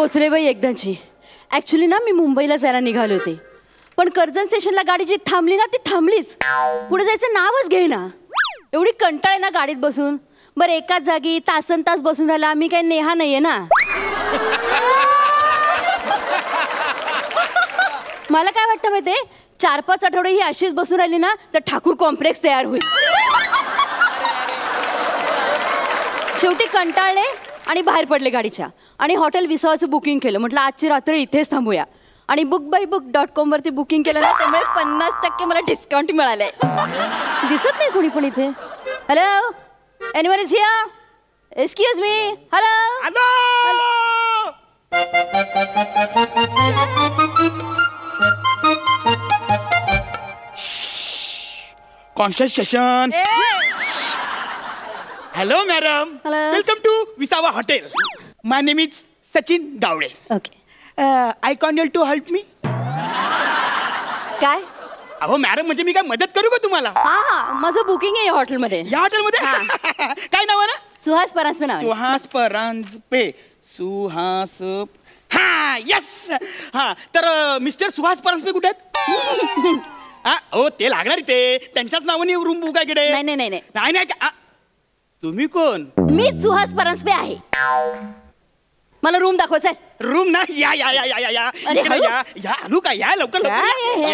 पोचले बाई एकदाची. ऍक्च्युली ना मी मुंबईला जायला निघाले होते, पण कर्जत स्टेशनला गाडी जी थांबली ना ती थांबलीच. पुढे जायचं नावच घेईना. एवढी कंटाळ आहे ना गाडीत बसून. बरं एकाच जागी तासन तास बसून राहिला. मी काही नेहा नाहीये ना. मला काय वाटतं माहितीये, 4-5 आठवडे ही अशीच बसून राहिली ना तर ठाकूर कॉम्प्लेक्स तयार होईल. शेवटी कंटाळले आणि बाहेर पडले गाडीच्या आणि हॉटेल विसावाचं बुकिंग केलं. म्हटलं आजची रात्र इथेच थांबूया आणि bookbybook.com वरती बुकिंग केलं ना, त्यामुळे 50% मला डिस्काउंट मिळालंय. दिसत नाही कोणी पण इथे. Hello, anyone is here? Excuse me. Hello. Concentration. Hello madam, welcome to Visava hotel. My name is Sachin Gawade. Okay. I can you to help me? काय? अहो मॅडम, म्हणजे मी काय मदत करू का तुम्हाला? हा, माझं बुकिंग आहे या हॉटेलमध्ये. या हॉटेलमध्ये? काय नाव आहे ना? सुहास परांजपे नाव. सुहास परांजपे. सुहास. हा, यस. हा, तर मिस्टर सुहास परांजपे कुठे आहेत? हा, हो ते लागणार इथे. त्यांच्याच नावाने रूम बुक आहे इकडे. नाही नाही नाही नाही. नाही नाही. तुम्ही कोण? मीच सुहास परांजपे आहे. मला रूम दाखवायचा आहे. रूम ना? या या या या या या इकडे या. या आलू का? या लवकर लवकर या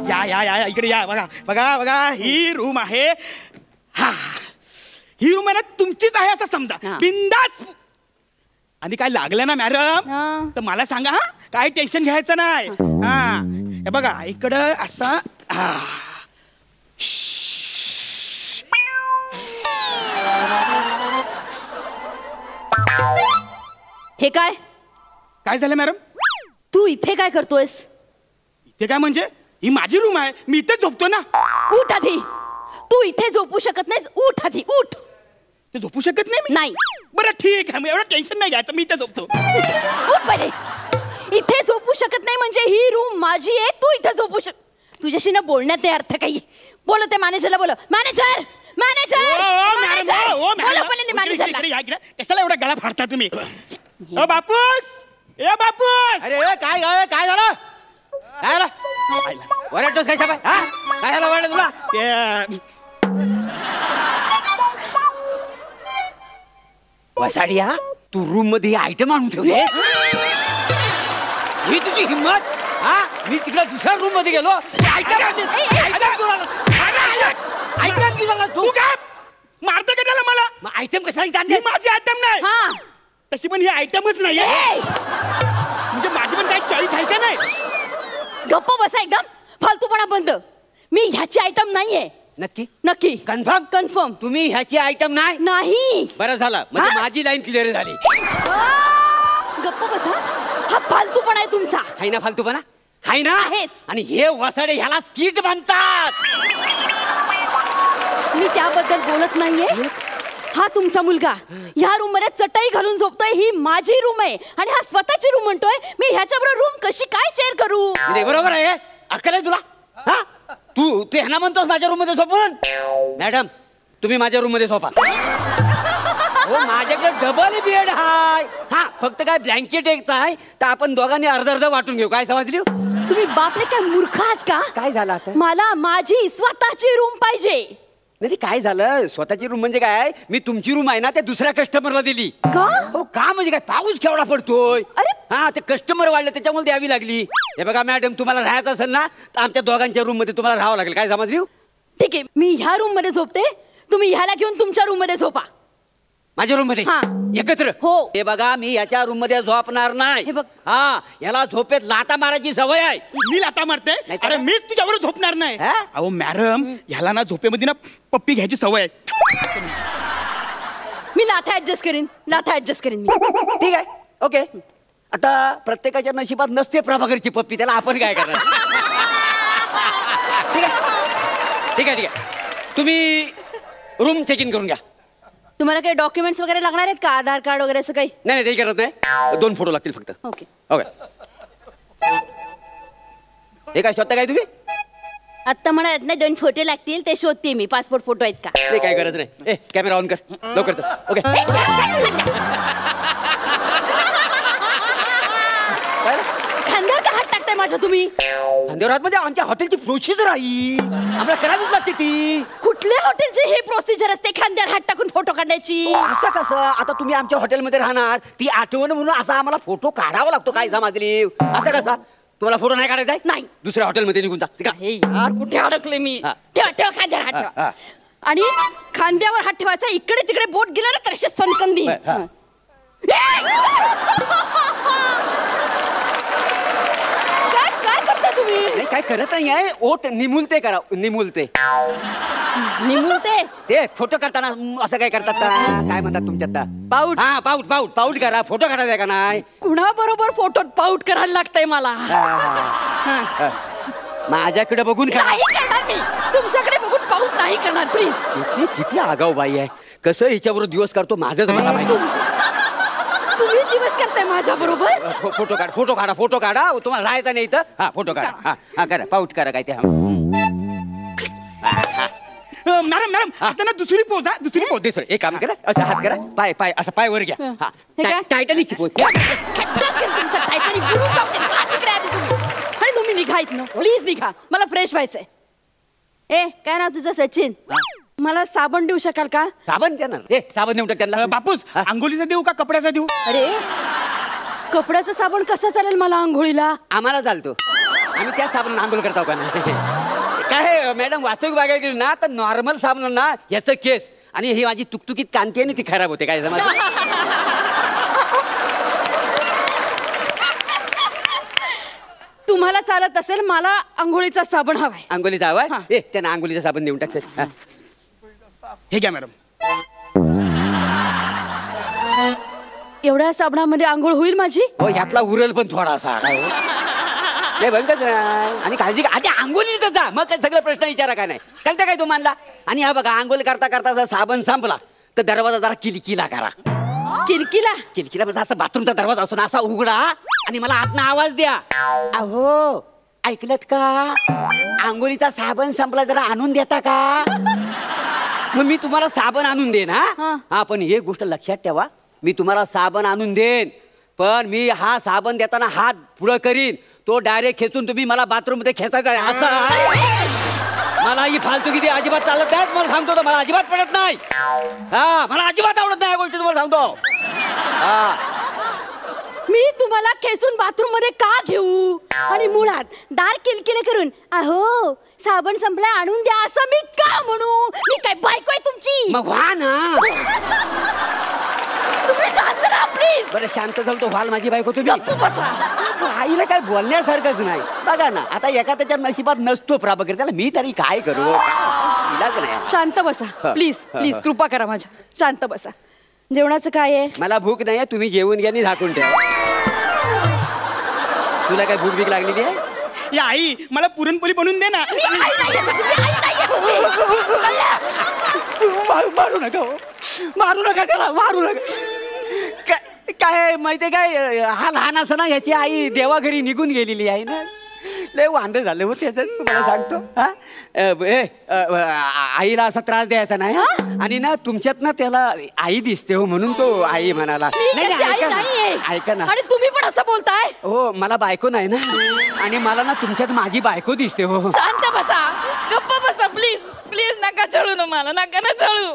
या या या या इकडे या. बघा बघा बघा, ही रूम आहे. हा, ही रूम आहे ना तुमचीच आहे असं समजा. बिंदास. आणि काय लागलं ना मॅडम तर मला सांगा. हा, काय टेन्शन घ्यायचं नाही. हा, हे बघा इकडं असा. हे काय? काय झालं मॅडम? तू इथे काय करतोयस? इथे काय म्हणजे? ही माझी रूम आहे, मी इथे झोपतो ना. उठ आधी. तू इथे झोपू शकत नाहीस. उठ आधी, उठ. ते झोपू शकत नाही मी? नाही. बरं ठीक आहे, एवढं टेन्शन नाही घ्यायचं, मी इथे झोपतो. उठ पहिले. इथे झोपू शकत नाही म्हणजे ही रूम माझी आहे. तू इथे झोपू तुझ्याशी ना बोलण्यात नाही अर्थ काही. बोल ते मॅनेजरला. बोल मॅनेजर. मॅनेजर. मॅनेजरला. कशाला एवढा गळा फाडता तुम्ही? ओ बापूस. ए बापूस. अरे काय झालं? काय झालं? वरटतोस काय साहेब? हा, काय झालं वरट तुला? वसाडिया, तू रूम मध्ये आयटम आणून ठेवले? ही तुझी हिम्मत? हा, मी तिकडे दुसऱ्या रूम मध्ये गेलो. तू काय मारते का त्याला? मला आयटम कशाला आणले? माझी आयटम नाही. तशी पण ही आयटमच नाही. म्हणजे माझी पण काही चॉईस आहे का नाही? गप्प बसा एकदम. फालतूपणा बंद. मी ह्याची आयटम नाहीये. नक्की? नक्की. कन्फर्म? कन्फर्म. तुम्ही ह्याची आयटम नाही? नाही. बरं झालं, म्हणजे माझी लाईन क्लिअर झाली. गप्प बसा. हा फालतूपणा आहे तुमचा. हाय ना फालतूपणा? हाय ना? आहेच. आणि हे वसाडे ह्याला स्किट म्हणतात. मी त्याबद्दल बोलत नाहीये. हा तुमचा मुलगा ह्या रूम मध्ये चटई घालून झोपतोय. ही माझी रूम आहे आणि हा स्वतःची रूम म्हणतोय. मी ह्याच्याबरोबर रूम कशी काय शेअर करू? बरोबर आहे. अक्कल आहे तुला? हा, तू ह्यांना म्हणतोस माझ्या रूम मध्ये झोपून? मॅडम, तुम्ही माझ्या रूम मध्ये झोपा. हो, माझ्याकडे डबल बेड हाय. हा, फक्त काय ब्लँकेट एकच आहे, तर आपण दोघांनी अर्ध अर्ध वाटून घेऊ. काय समजली? तुम्ही बापरे काय मूर्ख आहात का? काय झालं आता? मला माझी स्वतःची रूम पाहिजे. नाही, काय झालं? स्वतःची रूम म्हणजे काय? मी तुमची रूम आहे ना त्या दुसऱ्या कस्टमरला दिली. का? हो, का म्हणजे काय? पाऊस केवढा पडतोय. अरे हा, ते कस्टमर वाढले त्याच्यामुळे द्यावी लागली. हे बघा मॅडम, तुम्हाला राहायचं असेल ना तर आमच्या दोघांच्या रूम मध्ये तुम्हाला राहावं लागेल. काय समजली? ठीक आहे, मी ह्या रूम मध्ये झोपते. तुम्ही ह्याला घेऊन तुमच्या रूम मध्ये झोपा. माझ्या रूम मध्ये एकत्र? हो. हे बघा, मी याच्या रूम मध्ये झोपणार नाही. हे बघ. हा, याला झोपेत लाता मारायची सवय आहे. मी लाता मारते? अरे मीच तुझ्यावर झोपणार नाही. अहो मॅडम, ह्याला ना झोपेमध्ये ना पप्पी घ्यायची सवय आहे. मी लाथा ऍडजस्ट करीन. लाथा ऍडजस्ट करीन मी. ठीक आहे, ओके. आता प्रत्येकाच्या नशिबात नसते प्रभाकरची पप्पी, त्याला आपण काय करणार? ठीक आहे ठीक आहे ठीक आहे. तुम्ही रूम चेक इन करून घ्या. तुम्हाला काही डॉक्युमेंट्स वगैरे लागणार आहेत का? आधार कार्ड वगैरे असं काही? नाही नाही, ते करत नाही. 2 फोटो लागतील फक्त. Okay okay. हे काय शोधता काय तुम्ही? आत्ता म्हणत ना 2 फोटो लागतील, ते शोधते मी. पासपोर्ट फोटो आहेत का? ते काय करत नाही. कॅमेरा ऑन कर लवकर. ओके. माझ्या तुम्ही? खांद्यावर हात म्हणजे आमच्या हॉटेलची प्रोसिजर आहे, आम्हाला करावीच लागते ती. कुठल्या हॉटेलची हे प्रोसिजर असते खांद्यावर हात टाकून फोटो काढण्याची? असं कसं? आता तुम्ही आमच्या हॉटेलमध्ये राहणार, ती आठवण म्हणून असा आम्हाला फोटो काढावा लागतो काय समाजली? असं कसा? तुम्हाला फोटो नाही काढायचा आहे? नाही. दुसऱ्या हॉटेलमध्ये निघून जा. हे यार कुठे अडकले मी? हा. ठेवा ठेवा खांद्यावर हात ठेवा. आणि खांद्यावर हात ठेवायचा, इकडे तिकडे बोट गेला ना तर अशी सनकंदी. हा. काय काय करता तुम्ही? नाही काय करत नाही आहे, ओठ निमुलते करा, निमुलते. निमुळते ते फोटो करताना असं काय करतात का? काय म्हणतात तुमच्यात? पाऊट. हा पाऊट पाऊट पाऊट करा, फोटो काढायचा का नाही? कुणा बरोबर फोटोत पाऊट करायला लागतंय मला? हा. माझ्याकडे बघून करा. नाही करणार मी, तुमच्याकडे बघून पाऊट नाही करणार प्लीज. किती किती आगाऊ बाई आहे, कसं हिच्याबरोबर दिवस काढतो माझंच मला माहिती. तुम्ही दिवस करताय माझ्या बरोबर? फोटो काढ, फोटो काढा, फोटो काढा. तुम्हाला राहायचं नाही इथं. हा फोटो काढा. हा हा करा, पाऊट करा काय ते. मॅडम मॅडम आता ना दुसरी पोज हा, दुसरी पोज. दुसरं एक काम करा, असं हात करा, पाय पाय असं पाय वर घ्या. हा हे काय? टायटॅनिकची पोज. आणि तुम्ही निघा इथनं, प्लीज निघा, मला फ्रेश व्हायचंय. ए काय नाव तुझं? सचिन. मला साबण देऊ शकाल का? साबण देणार? ए साबण देऊन टाक त्यांना. बापूस अंघोलीचा देऊ का कपड्याचा देऊ? अरे कपड्याचं साबण कसं चालेल मला आंघोळीला? आम्हाला चालतो, आम्ही त्याच साबण आंघोळ करतो का नाही. काय मॅडम वास्तविक बघायला गेली ना तर नॉर्मल साबण ना याचं केस आणि ही माझी तुकतुकीत कांती आणि ती खराब होते. काय समज? तुम्हाला चालत असेल, मला आंघोळीचा साबण हवाय. आंघोलीचा हवाय? ए त्यांना आंघोलीचा साबण देऊन टाक. हा. हे घ्या मॅडम. एवढ्या साबणामध्ये आंघोळ होईल माझी? हो ह्यातला उरल पण थोडासा. नाही बंदच नाही. आणि काळजी आधी आंघोलीत जा, मग काय सगळं प्रश्न विचारा काय नाही. कळतं काय तुम्हाला? आणि हा बघा आंघोळ करता करता जर साबण संपला तर दरवाजा जरा किलकिला करा. किलकिला? किलकिला म्हणजे असं बाथरूमचा दरवाजा असून असा उघडा आणि मला आतनं आवाज द्या. अहो ऐकलत का? आंघोळीचा साबण संपला, जरा आणून देता का? मग मी तुम्हाला साबण आणून देईन. हा पण एक गोष्ट लक्षात ठेवा, मी तुम्हाला साबण आणून देईन पण मी हा साबण देताना हात पुढं करीन, तो डायरेक्ट खेचून तुम्ही मला बाथरूम मध्ये खेचायचा आहे. असं मला ही फालतू किती अजिबात चालत नाही. मला सांगतो तर मला अजिबात पडत नाही. हा मला अजिबात आवडत नाही या गोष्टी, तुम्हाला सांगतो. हा मी तुम्हाला खेचून बाथरूम मध्ये का घेऊ? आणि मुळात दार किलकिले करून अहो साबण संपला आणून द्या असं मी का म्हणू? मी काय बायको आहे तुमची? मग व्हा ना. तुम्ही शांत राहा प्लीज. बरं शांत झालो तो व्हाल माझी बायको तुम्ही. गप्प बसा. आईला काय बोलण्यासारखंच नाही. बघा ना आता एका त्याच्या नशिबात नसतो प्राबकर, त्याला मी तरी काय करू? इलाज नाही. शांत बसा प्लीज प्लीज, कृपा करा माझ्या. शांत बसा. जेवणाचं काय आहे? मला भूक नाही, तुम्ही जेवून घ्या आणि झाकून ठेवा. तुला काय भूक भीक लागलेली आहे? या आई मला पुरणपोळी बनवून दे ना. मी आई नाहीये तुझी, मी आई नाहीये तुझी. मारू नका, मारू नका त्याला, मारू नका. काय माहितीये काय, हा लहान असताना ह्याची आई देवाघरी निघून गेलेली आहे ना. लय वांदे झाले हो त्याचं, तुम्हाला सांगतो. आईला असा त्रास द्यायचा नाही. आणि ना तुमच्यात ना त्याला आई दिसते हो, म्हणून तो आई म्हणाला. ऐका ना. आणि तुम्ही पण असं बोलताय? हो मला बायको नाही ना, आणि मला ना तुमच्यात माझी बायको दिसते हो. शांत बसा, गप्प बसा प्लीज प्लीज. नका चळू ना मला, नका ना चळू.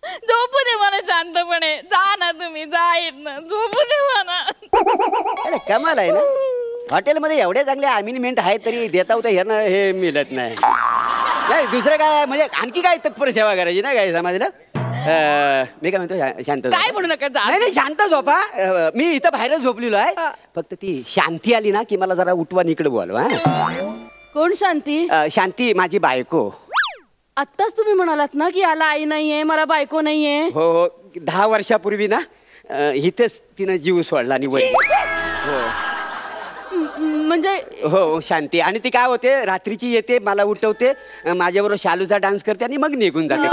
झोपू दे मला शांतपणे. जा ना तुम्ही, जा येत ना, झोपू दे मला. अरे कमाल आहे ना, हॉटेलमध्ये एवढे चांगले अमिनिमेंट आहे तरी देता होता ह्यांना हे मिळत नाही. नाही दुसरं काय म्हणजे आणखी काय तत्पर सेवा करायची ना काय समाजला. मी काय म्हणतो शांत काय म्हणू नका. नाही नाही शांत झोपा. मी इथं बाहेरच झोपलेलो आहे. फक्त ती शांती आली ना की मला जरा उठवा इकडे बोलवा. कोण शांती? शांती माझी बायको. आत्ताच तुम्ही म्हणालात ना की याला आई नाहीये, मला बायको नाहीये. हो हो 10 वर्षापूर्वी ना इथेच तिनं जीव सोडला आणि वय. हो म्हणजे हो शांती. आणि ती काय होते रात्रीची येते, मला उठवते, माझ्याबरोबर शालूचा डान्स करते आणि मग निघून जाते.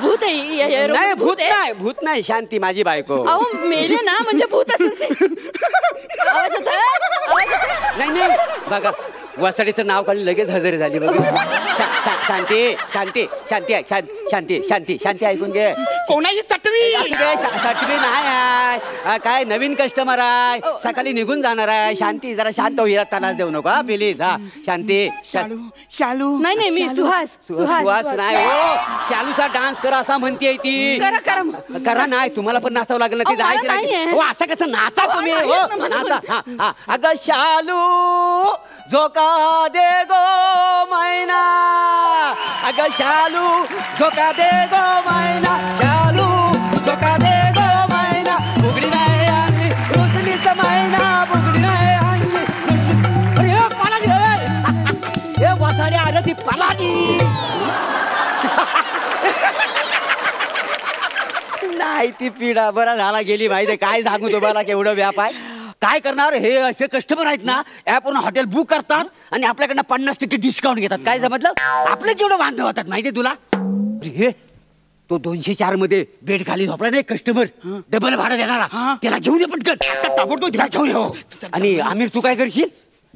भूत आहे? नाही भूत नाही, भूत नाही. शांती माझी बायको. अहो मेले ना, म्हणजे भूत असेल. आवाज होतोय? नाही नाही बघा वसाडीचं नाव काढून लगेच हजर झाली बघा. शांती शांती शांती शांती शांती शांती ऐकून घे. कोणाची चटवी सटवी नाही आहे, काय नवीन कस्टमर आहे, सकाळी निघून जाणार आहे. शांती जरा शांत होईल, त्रास देऊ नको प्लीज. हा शांती. शालू नाही नाही मी सुहास सुहास नाही हो, शालूचा डान्स करा असं म्हणते ती. करा नाही, तुम्हाला पण नाचावं लागलं ना. ती जायचं हो, असं कसं नाचा तुम्ही हो, नाचा. अगं शालू झोका दे गो मैना, अगं शालू झोका दे गो मैना, शालू झोका दे गो मैना, बुगडी नाही आणली रुसलीच मैना, बुगडी नाही आणली. हे पालाजी, हे वसाडी आलं ती पालाजी. नाही ती पिढा बरा झाला गेली माहिती. काय सांगू तुम्हाला केवढं व्याप आहे. काय करणार, हे असे कस्टमर आहेत ना, ॲपवरून हॉटेल बुक करतात आणि आपल्याकडनं 50% डिस्काउंट घेतात. काय समजलं, आपलं केवढं वांधव होतात माहितीये तुला. हे तो 204 मध्ये बेड खाली झोपला नाही कस्टमर, डबल भाडं देणारा, त्याला घेऊन ये पटकन. आता ताबडतोब त्याला घेऊन ये. आणि आमिर तू काय करशील,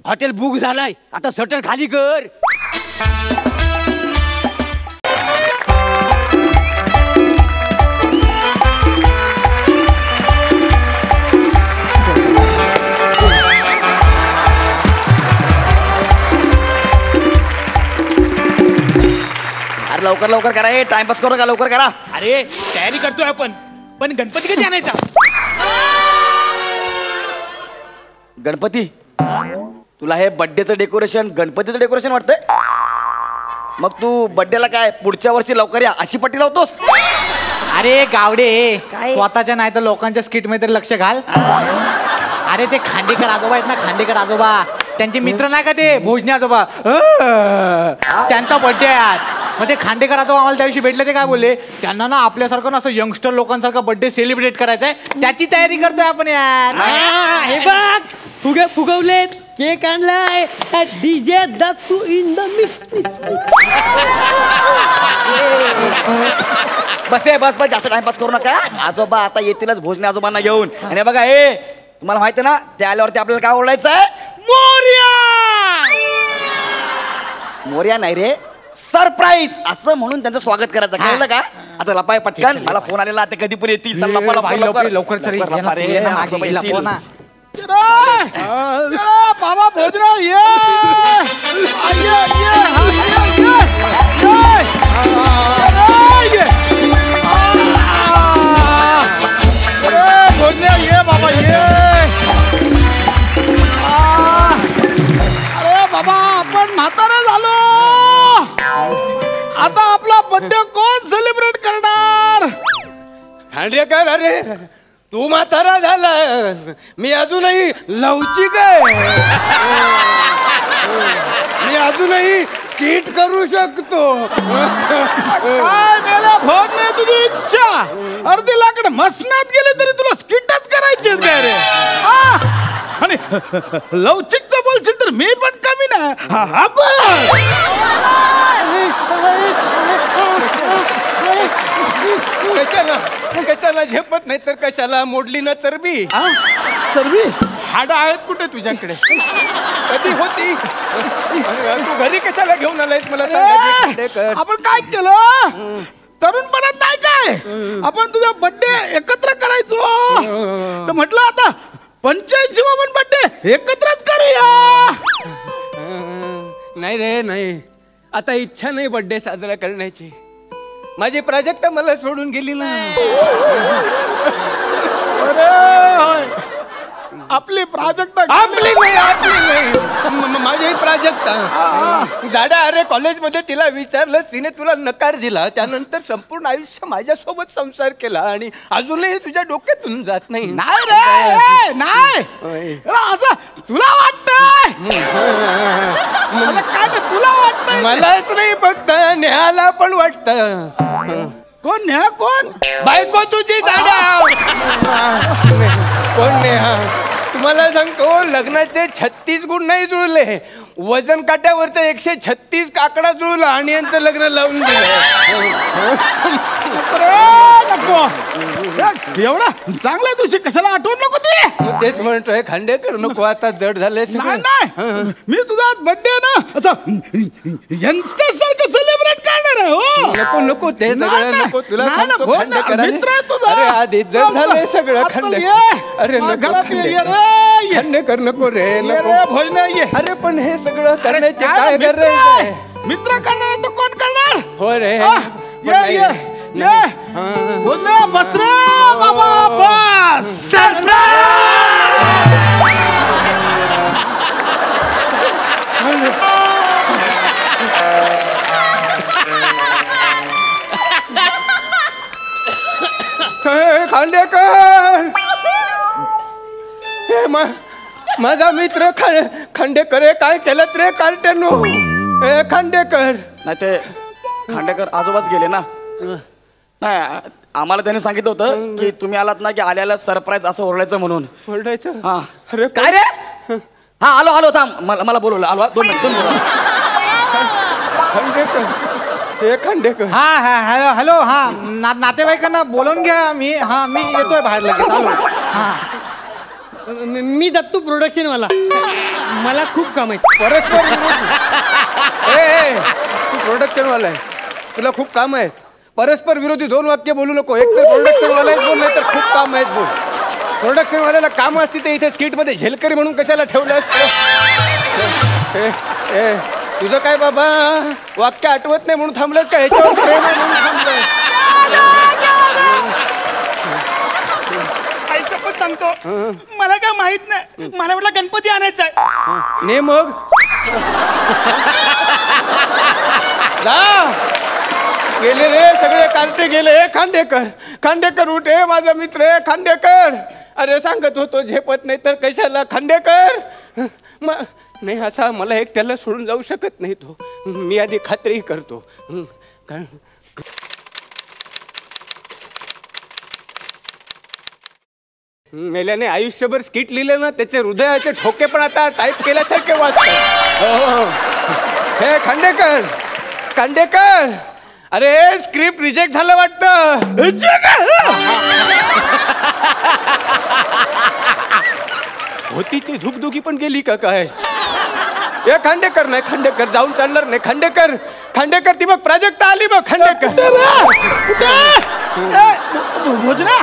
हॉटेल बुक झालाय, आता शटर खाली कर. लवकर लवकर करा, हे टाइमपास करू का, लवकर करा. अरे तयारी करतोय आपण, पण गणपती कधी आणायचा. गणपती, तुला हे बर्थडेचं डेकोरेशन गणपतीचं डेकोरेशन वाटतंय. मग तू बर्थडेला काय पुढच्या वर्षी लवकर या अशी पट्टी लावतोस. अरे गावडे, काय? स्वतःच्या नाही तर लोकांच्या स्किट मध्ये तरी लक्ष घाल. अरे ते खांडेकर आजोबा आहेत ना, खांडेकर आजोबा, त्यांचे मित्र नाही का ते भोजने आजोबा, त्यांचा बर्थडे आहे आज. मग ते खांडेकर आजोबा आम्हाला त्या दिवशी भेटले, ते काय बोलले, त्यांना ना आपल्यासारखं ना असं यंगस्टर लोकांसारखा बर्थडे सेलिब्रेट करायचा आहे, त्याची तयारी करतोय आपण यार. हे बघ, फुगे फुगवलेत, केक आणलाय, DJ Dattu in the mix. बस बस बस, जास्त टाइमपास करू नका. आजोबा आता येतीलच भोजने आजोबांना घेऊन. आणि बघा हे तुम्हाला माहिती आहे ना, त्या आल्यावरती आपल्याला काय ओरडायचं आहे, मोरया. मोरया नाही रे, सरप्राईज असं म्हणून त्यांचं स्वागत करायचं. कळलं का. आता लपाय पटकन, मला फोन आलेला, आता कधी पण येतील. चल लपा लपा लवकर लवकर चल, लपा रे, आजोबा येतील. बाबा भोजराव ये. भोजराव ये बाबा ये. अरे बाबा, आपण म्हातारे झालो, आता आपला बर्थडे कोण सेलिब्रेट करणार. खांडेकर, अरे तू म्हातारा झालास, मी अजूनही लवचिक आहे, मी अजूनही स्किट करू शकतो. काय मेला भोग नाही तुझी इच्छा. अर्धी लाकड मसनात गेली तरी तुला स्किटच करायची काय रे. आणि लवचिकचं बोलशील तर मी पण कमी नाही. हा कशाला कशाला झेपत नाही तर कशाला मोडली ना चरबी. चरबी हाडं आहेत कुठे तुझ्याकडे, कधी होती. तू घरी कशाला घेऊन आलायस मला सांग. आपण काय केलं तरुणपणात नाही काय, आपण तुझा बर्थडे एकत्र करायचो, तर म्हटलं आता 85वा बर्थडे एकत्रच करूया. नाही रे नाही, आता इच्छा नाही बर्थडे साजरा करण्याची. माझी प्राजक्ता मला सोडून गेली ना. आपली प्राजक्ता आपली नाही माझी प्राजक्ता जाडा. अरे कॉलेजमध्ये तिला विचारलं, तिने तुला नकार दिला. त्यानंतर संपूर्ण आयुष्य माझ्यासोबत संसार केला आणि अजूनही तुझ्या डोक्यातून जात नाही. नाही रे, नाही असं तुला वाटतंय. काय तुला वाटतंय. मलाच नाही फक्त नेहाला पण वाटतं. कोण नेहा, कोण बायको तुझी जाडा. कोण नेहा, तुम्हाला सांगतो लग्नाचे 36 गुण नाही जुळले, वजन काट्यावरचं 136 काकडा जुळला आणि यांचं लग्न लावून दिलं. नको एवढा चांगला आहे तुझी, कशाला आठवण नको ते. मग तेच म्हणतोय खांडेकर नको आता जड झालंय नाही नाही, मी तुझा बर्थडे ना असं यंगस्टर सारखं सेलिब्रेट करणार आहे. हो नको नको ते सगळं नाही, नको तुला नाही, सांगतो नाही, खांडेकर मित्र आहे तुझा. अरे आधी जड झालंय सगळं चल, खांडेकर. ये. अरे नको घरात ये, ये खांडेकर. रे, ये. खांडेकर नको रे ये नको. रे, भोजन ये. अरे पण हे सगळं करण्याचे अरे काय मित्र गरज आहे. आहे? मित्र करणार आहे तो कोण करणार? हो रे आ, पण ये नाही. ये ये भोजन बस रे बाबा बस. हे खांडेकर हे माझा मित्र खांडेकर हे काय केलं रे कार्टेनो? हे खांडेकर नाही ते खांडेकर आजोबाच गेले ना. नाही आम्हाला त्यांनी सांगितलं होतं की तुम्ही आलात ना की आल्याला सरप्राईज असं ओरडायचं म्हणून. ओरडायचं? हा अरे काय रे? हा आलो आलो थांब, मला बोलवलं. आलो 2 मिनिट. खांडेकर हे खांडेकर हा हा हॅलो हॅलो हा नातेवाईकांना बोलवून घ्या. मी येतोय बाहेर लगेच. आलो. हा मी दत्तू प्रोडक्शन वाला, मला खूप काम आहे. परस्पर ए तू प्रोडक्शन वाला आहे, तुला खूप काम आहेत. परस्पर विरोधी 2 वाक्य बोलू नको. एक तर प्रोडक्शन वालाच बोलले तर खूप काम आहेत बोल. प्रोडक्शन वाल्याला काम असते ते इथे स्किट मध्ये झेलकरी म्हणून कशाला ठेवलं तुझं काय बाबा वाक्य आठवत नाही म्हणून थांबलंस का? ह्याच्यावर प्रेम आहे म्हणून थांबलंय. आईशपथ सांगतो मला काय माहित नाही. मला वाटलं गणपती आणायचा आहे. ने मग जा गेले रे सगळे कार्टे गेले. खांडेकर खांडेकर उठे माझा मित्र आहे खांडेकर. अरे सांगत होतो झेपत नाही तर कशाला खांडेकर. नाही असा मला एकट्याला सोडून जाऊ शकत नाही तो. मी आधी खात्री करतो. मेल्याने आयुष्यभर स्किट लिहिलं ना त्याचे हृदयाचे ठोके पण आता टाईप केल्यासारखे वाचतात. हे खांडेकर खांडेकर अरे स्क्रिप्ट रिजेक्ट झालं वाटतं. होती ती धुकधुकी पण गेली का काय? हे खांडेकर नाही खांडेकर जाऊन चालणार नाही. खांडेकर खांडेकर ती बघ प्राजक्ता आली बघ. खांडेकर भोजना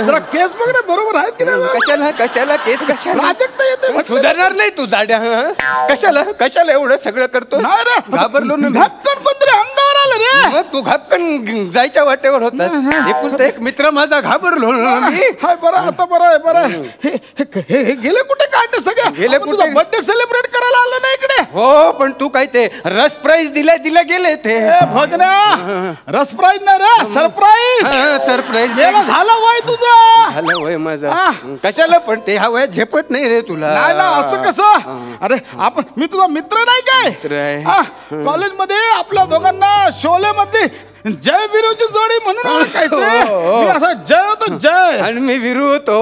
जरा केस बघ रे बरोबर आहेत की नाही? कशाला कशाला केस कशाला? प्राजक्ता येते सुधारणार नाही तू जाड्या. कशाला कशाला एवढं सगळं करतो? नाही रे घाबरलो ना. घापकन कोणतरी अंगावर आलं रे. मग तू घापकन जायच्या वाटेवर होतास. एकुलता एक मित्र माझा घाबरलो ना मी. हाय बरं आता बरं आहे बरं आहे. हे गेले कुठे काढते सगळे? गेले कुठे? बर्थडे सेलिब्रेट करायला आलो ना इकडे. हो पण तू काय ते रस प्राईज दिला गेले ते. भोजना रस प्राईज नाही रे सरप्राईज. सरप्राईज झालं वय तुझं. झालं वय माझं. कशाला पण ते हा वयात झेपत नाही रे तुला. नाही ना असं कसं? अरे मी तुझा मित्र नाही काय? मित्र आहे. कॉलेजमध्ये आपल्या दोघांना शोले मध्ये जय विरूची जोडी म्हणून ओळखायचं. मी असा जय होतो जय आणि मी विरू होतो.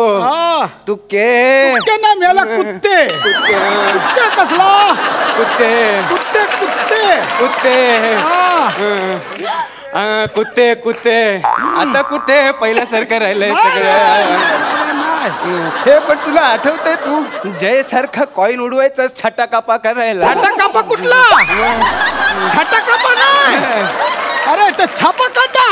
तुके ना मेला कुत्ते. कुत्ते कसला? कुत्ते कुत्ते कुत्ते कुत्ते कुत्ते कुत्ते आता कुठे पहिल्यासारखं राहिलंय सगळं. हे पण तुला आठवतंय तू जय सारखा कॉइन उडवायचा छाटा कापा करायला. छाटा कापा कुठला? छाटा कापा नाही. अरे ते छापा काटा.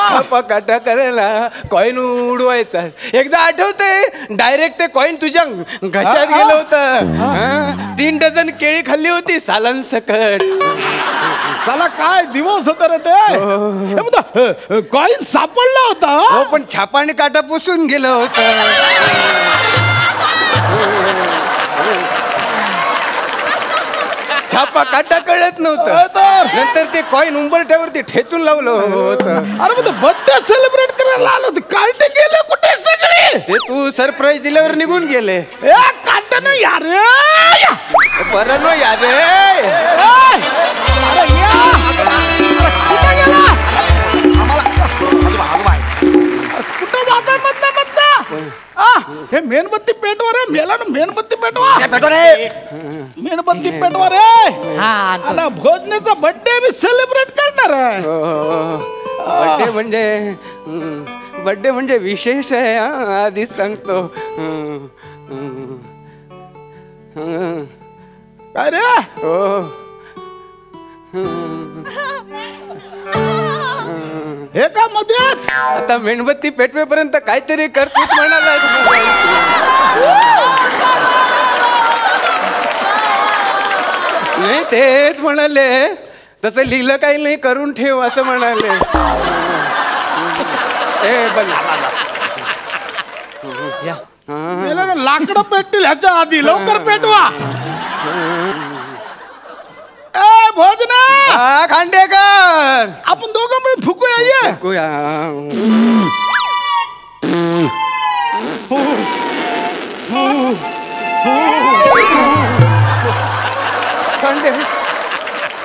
छापा काटा करायला कॉइन उडवायचा. एकदा आठवतंय डायरेक्ट ते कॉइन तुझ्या घशात गेलं होतं. 3 डझन केळी खाल्ली होती सालान सकट. साला काय दिवस होता रे ते. कॉइन सापडला होता. हो पण छापाने काटा पुसून गेलं होतं. छापा काटा कळत नव्हतं. नंतर ते कॉइन उंबरठ्यावरती ठेचून लावलं होतं. अरे मग बर्थडे सेलिब्रेट करायला आलो होतो. कार्टे गेले कुठे सगळे? ते तू सरप्राईज दिल्यावर निघून गेले. कार्टे नाही यार. बरं नो याद कुठे गेला? कुठे जाता म्हणता हे मेणबत्ती पेटवर आहे. मेला ना मेणबत्ती पेटवा पेटवा रे. मेणबत्ती पेटवा रे. हा आणतो. आता भोजनेचा बर्थडे मी सेलिब्रेट करणार आहे. बर्थडे म्हणजे विशेष आहे हा, आधीच सांगतो. काय रे हे का मध्येच आता मेणबत्ती पेटवेपर्यंत काहीतरी कर तूच म्हणाला. नाही तेच म्हणाले, तसं लिहिलं काही नाही, करून ठेव असं म्हणाले. मेला ना लाकडं पेटतील ह्याच्या आधी लवकर पेटवा. ए भोजना हा, खांडेकर आपण दोघं मिळून फुकूया ये.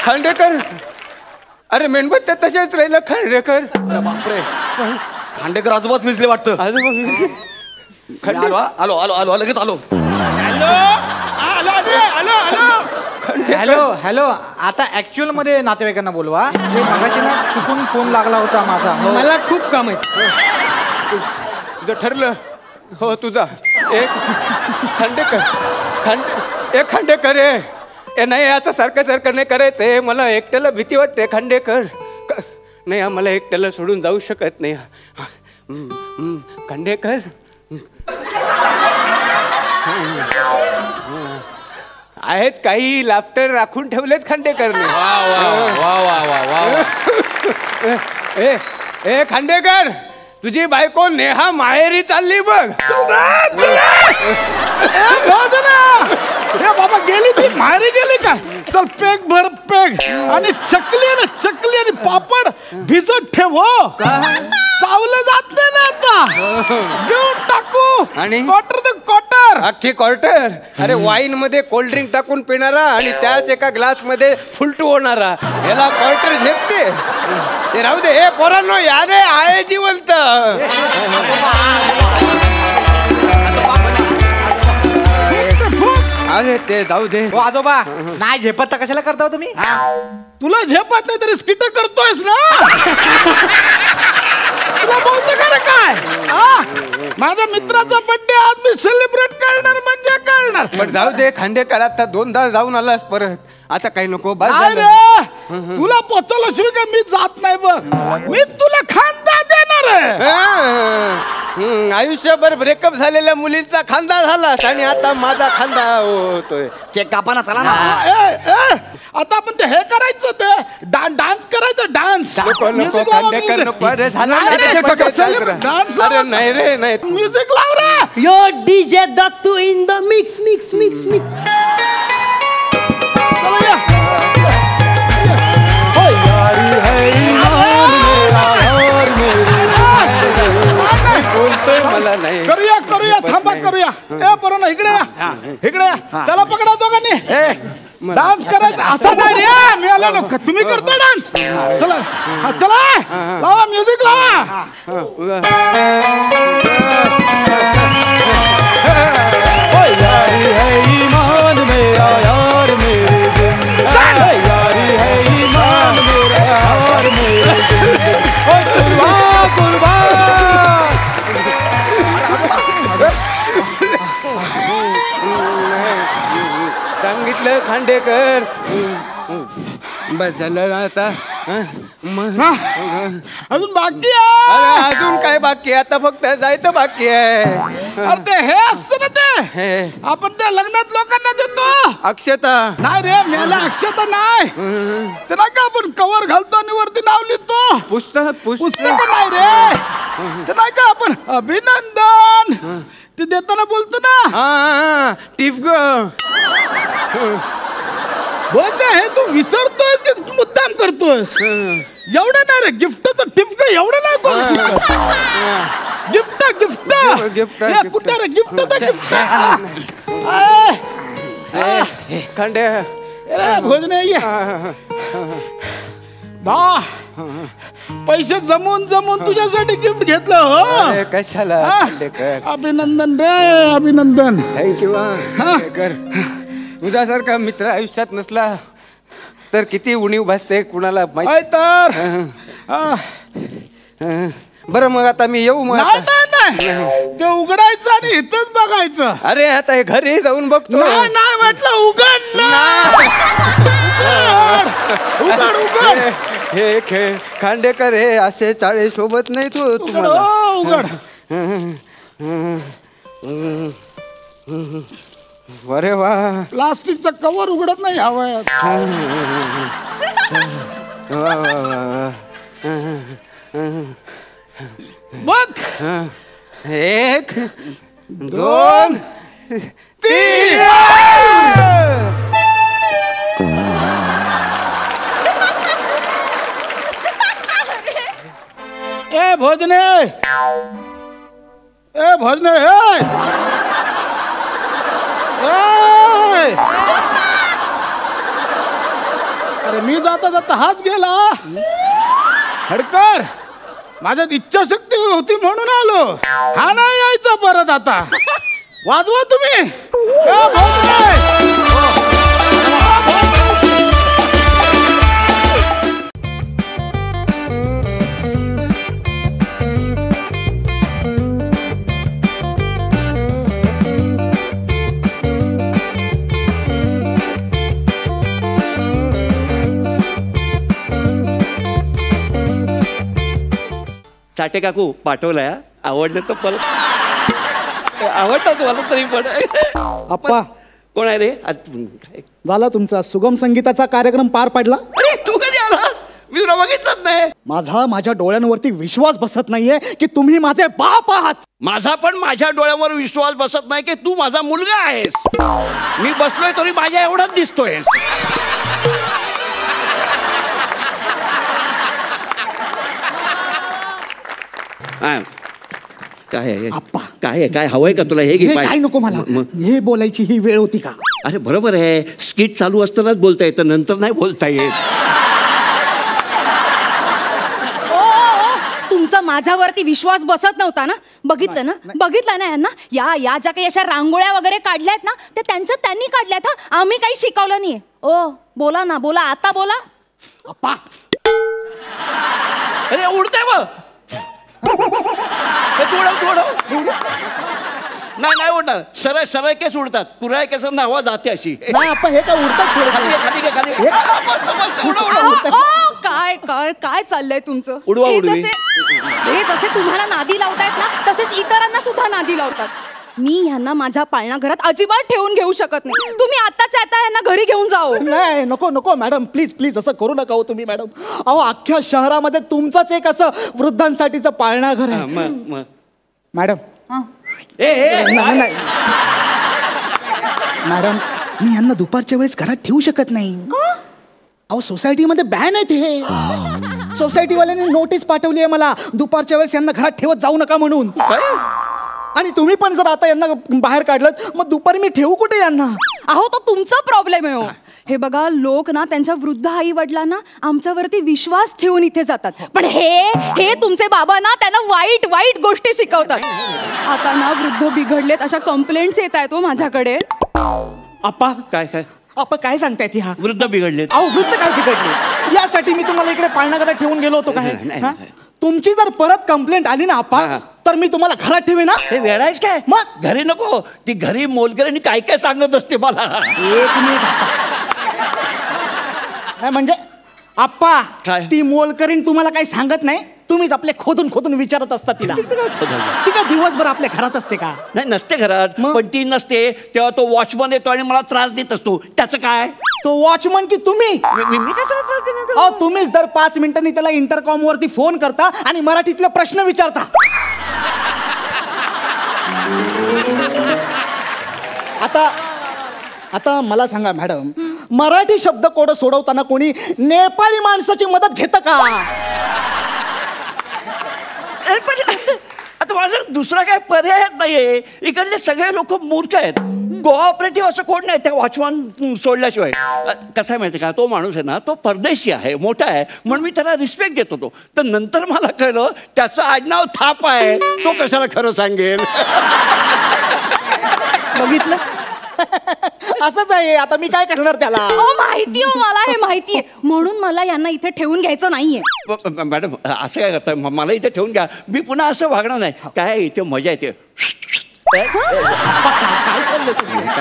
खांडेकर अरे मेणबत्त्या तशाच राहिलं खांडेकर. बापरे, खांडेकर आजोबाच मिसले वाटतं. आलो आलो आलो आलो लगेच आलो. हॅलो हॅलो, आता ऍक्च्युअल मध्ये नातेवाईकांना बोलवा. हे मगाशी ना चुकून फोन लागला होता माझा. मला खूप काम आहे. तुझं ठरलं हो तुझा. एक खांडेकर ए नाही असं सारखं सारखं नाही करायचंय. मला एकट्याला भीती वाटते खांडेकर. नाही मला एकट्याला सोडून जाऊ शकत नाही. खांडेकर आहेत काही लाफ्टर राखून ठेवलेत खांडेकरने. ए खांडेकर, तुझी बायको नेहा माहेरी चालली बघ. बाबा गेली ती माहेरी गेली का? चल पेग भर पेग आणि चकली आणि पापड भिजत ठेव. सावलं जात नाही ना आता. घेऊन टाकू आणि क्वार्टर ते क्वार्टर. अख्खी क्वार्टर. अरे वाईन मध्ये कोल्ड्रिंक टाकून पिणारा आणि त्याच एका ग्लास मध्ये फुलटू होणारा याला क्वार्टर झेपते. ते राहू दे. हे पोरांनो या रे आहे जिवंत. अरे ते जाऊ दे. हो आजोबा, नाही झेपत तर कशाला करता हो तुम्ही? तुला झेपत नाही तरी स्किट करतोयस ना. तुला बोलतो का रे काय? माझ्या मित्राचा बर्थडे आज मी सेलिब्रेट करणार म्हणजे करणार. पण जाऊ दे खांडेकर, आता 2दा जाऊन आलास परत. आता काही नको. तुला पोचवल्याशिवाय काय मी जात नाही बघ. मी तुला खांदा देणार आहे. आयुष्यभर ब्रेकअप झालेल्या मुलींचा खांदा झालास आणि आता माझा खांदा होतोय. केक कापाना चला ना. आता आपण ते हे करायचं, ते डान्स करायचं. डान्स नको खांडेकर नको. अरे झालं डान्स. अरे नाही रे नाही. म्युझिक लाव रे. Yo DJ Dattu in the mix mix mix mix. चला या. मला नाही. करूया थांबा करूया. ए पोरांनो इकडे या. त्याला पकडा दोघांनी. डान्स करायचा असा नाही रे. मी आलो ना. तुम्ही करता डान्स. चला लावा म्युझिक लावा. सांगितलं खांडेकर. बस झालं ना आता. अजून बाकी आहे. अजून काय बाकी आहे? आता फक्त जायचं बाकी आहे. अरे ते हे असतं ना, ते आपण त्या लग्नात लोकांना देतो अक्षता. नाही रे, मेला अक्षता नाही. ते नाही का आपण कवर घालतो आणि वरती नाव लिहितो. पुस्तक नाही रे. ते नाही का आपण अभिनंदन ते देताना बोलतो ना. टिफ ग. बोल ना, हे तू विसरतोयस की तू मुद्दाम करतोयस? एवढं नाही रे. गिफ्टचं टिपक एवढं नाही कोण. गिफ्ट कुठे रे? गिफ्ट खंडे भोजन बा पैसे जमून जमून तुझ्यासाठी गिफ्ट घेतलं हो. अरे, कशाला हा? खांडेकर? अभिनंदन रे अभिनंदन. थँक्यू खांडेकर. तुझ्यासारखा मित्र आयुष्यात नसला तर किती उणीव भासते कुणाला माहित. काय तर हा. बरं मग आता मी येऊ मग नाही आता? नाही ते उघडायचं आणि इथंच बघायचं. अरे आता हे घरी जाऊन बघतो. नाही नाही म्हटलं उघड ना. उघड उघड हे खेळ खांडेकर हे असे चाळे सोबत नाही तू तुम्हाला. उघड. अरे वा. प्लास्टिकचं कव्हर उघडत नाही हवं. वा, वा, वा. बघ 1 2 3. ए भोजने ए भोजने ए अरे मी जाता जाता हाच गेला. हडकर माझ्यात इच्छाशक्ती होती म्हणून आलो. हा नाही यायचा परत आता. वाजवा तुम्ही. ए भोजने साठे काकू पाठवलाय. आवडलं तर परत आवडतं तुम्हाला तरी पण. अप्पा कोण आहे रे? झाला तुमचा सुगम संगीताचा कार्यक्रम पार पडला. अरे तू कधी आला? मी तुला बघितलंच नाही. माझ्या डोळ्यांवरती विश्वास बसत नाहीये की तुम्ही माझे बाप आहात. माझा पण माझ्या डोळ्यावर विश्वास बसत नाही की तू माझा मुलगा आहेस. मी बसलोय तरी माझ्या एवढाच दिसतोय. काय आहे आप्पा. काय आहे? काय हवंय का तुला? हे घे हे पाय. काय नको मला. हे बोलायची ही वेळ होती का? अरे बरोबर आहे. स्किट चालू असतानाच बोलता येतं, नंतर नाही बोलता येत. तुमचा माझ्यावरती विश्वास बसत नव्हता ना? बघितलं ना यांना. या ज्या काही अशा रांगोळ्या वगैरे काढल्यात ना ते त्यांनी काढल्यात. हा आम्ही काही शिकवलं नाहीये. ओ बोला ना, बोला आता बोला. अप्पा अरे उडतंय मग. नाही उडणार. सरळ सरळ केस उडतात. कुऱ्हाय केस नावा जाते अशी. नाही अप्पा हे काय उडतात थोडं. खाली मस्त काय काय काय चाललंय तुमचं? उडवा उडवी. हे जसे तुम्हाला नादी लावतायत ना तसेच इतरांना सुद्धा नादी लावतात. मी ह्यांना माझ्या पाळणाघरात अजिबात ठेवून घेऊ शकत नाही. तुम्ही आताच्या आता ह्यांना घरी घेऊन जाओ. नाही नको नको मॅडम प्लीज प्लीज असं करू नका हो तुम्ही मॅडम. अहो अख्ख्या शहरामध्ये तुमचंच एक असं वृद्धांसाठीचं पाळणाघर आहे मॅडम. नाही नाही मॅडम मी यांना दुपारच्या वेळेस घरात ठेवू शकत नाही. अहो सोसायटीमध्ये बॅन आहे ते. सोसायटीवाल्यांनी नोटीस पाठवली आहे मला दुपारच्या वेळेस यांना घरात ठेवत जाऊ नका म्हणून. आणि तुम्ही पण जर आता यांना बाहेर काढलं मग दुपारी मी ठेवू कुठे यांना? अहो तो तुमचा प्रॉब्लेम आहे. हो हे बघा लोक ना त्यांच्या वृद्ध आई वडिलांना आमच्यावरती विश्वास ठेवून इथे जातात. पण हे तुमचे बाबा ना त्यांना वाईट वाईट गोष्टी शिकवतात. आता ना वृद्ध बिघडलेत अशा कंप्लेंट्स येत आहेत माझ्याकडे. अप्पा काय काय आपण काय सांगतायत ह्या? वृद्ध बिघडले. अहो वृद्ध काय बिघडले? यासाठी मी तुम्हाला इकडे पाळणाघरात ठेवून गेलो होतो काय? तुमची जर परत कंप्लेंट आली ना आप्पा तर मी तुम्हाला घरात ठेवे ना. हे वेळायच काय? मग घरी नको. ती घरी मोलकरीणी काय काय सांगत असते मला. 1 मिनिट नाही म्हणजे आप्पा काय? ती मोलकरीण तुम्हाला काही सांगत नाही. तुम्हीच आपले खोदून खोदून विचारत असता तिला. ती काय दिवसभर आपल्या घरात असते का? नाही नसते घरात. पण ती नसते तेव्हा तो वॉचमन येतो आणि मला त्रास देत असतो. त्याचं काय? तो वॉचमन की तुम्ही? मी कशाला त्रास देणार? अहो तुम्हीच दर 5 मिनिटांनी त्याला इंटरकॉम वरती फोन करता आणि मराठीतले प्रश्न विचारता. आता मला सांगा मॅडम मराठी शब्द कोड सोडवताना कोणी नेपाळी माणसाची मदत घेतं का? आता माझा दुसरा काय पर्यायच नाहीये. इकडले सगळे लोक मूर्ख आहेत. कोऑपरेटिव्ह असं कोण नाही, त्या वॉचमन सोडल्याशिवाय. कसं आहे माहिती का, तो माणूस आहे ना, तो परदेशी आहे, मोठा आहे, म्हणून मी त्याला रिस्पेक्ट देत होतो. तर नंतर मला कळलं त्याचं आडनाव थाप आहे, तो कशाला खरं सांगेल. बघितलं असंच आहे. आता मी काय करणार त्याला. माहिती हो मला, हे माहितीये, म्हणून मला यांना इथे ठेवून घ्यायचं नाहीये. मॅडम असं काय करताय, मला इथे ठेवून घ्या, मी पुन्हा असं वागणार नाही. काय इथे मजा येते.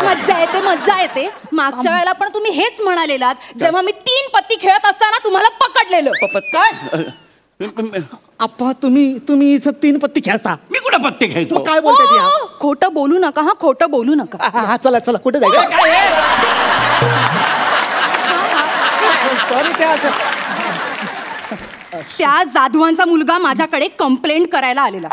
मज्जा येते, मज्जा येते. मागच्या वेळेला पण तुम्ही हेच म्हणालेलात जेव्हा मी 3 पत्ती खेळत असताना तुम्हाला पकडलेलं. काय आप्पा, तुम्ही इथं 3 पत्ती खेळता? मी कुठे पत्ते खेळतो? मग काय बोलते ती? खोटं बोलू नका, हा खोटं बोलू नका. हा चला चला, कुठे जायचं? सॉरी, त्या जाधवांचा मुलगा माझ्याकडे कंप्लेंट करायला आलेला.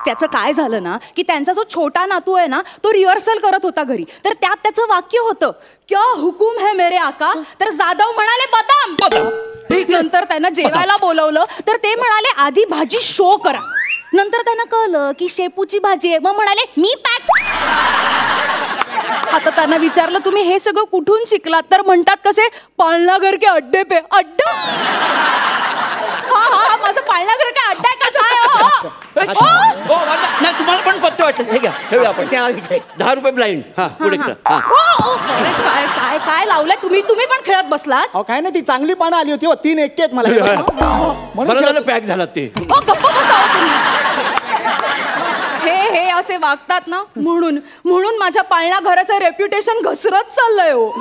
त्याचं काय झालं ना, की त्यांचा जो छोटा नातू आहे ना, तो रिहर्सल करत होता घरी. तर त्यात त्याचं वाक्य होतं, क्या हुकुम है मेरे आका. तर जाधव म्हणाले बदाम. नंतर त्यांना जेवायला बोलवलं तर ते म्हणाले आधी भाजी शो करा. नंतर त्यांना कळलं की शेपूची भाजी आहे, मग म्हणाले मी पॅक. आता त्यांना विचारलं तुम्ही हे सगळं कुठून शिकलात, तर म्हणतात कसे, पाळणा घर के अड्डे पे. अड्डा? हा माझं पाळणा घर काय अड्डा आहे का काय? नाही, तुम्हाला पण पत्ते वाटले. हे घ्या, ठेवूया आपण. 10 रुपये ब्लाइंड. हा पुढे काय काय काय लावलंय तुम्ही? तुम्ही पण खेळत बसलात? काय नाही, ती चांगली पानं आली होती. 3 1 आहेत मला. बरं झालं पॅक झालात ते. गप्प बसावं तुम्ही. हे असे वागतात ना, म्हणून माझ्या पाळणा घराचं रेप्युटेशन घसरत चाललंय. हो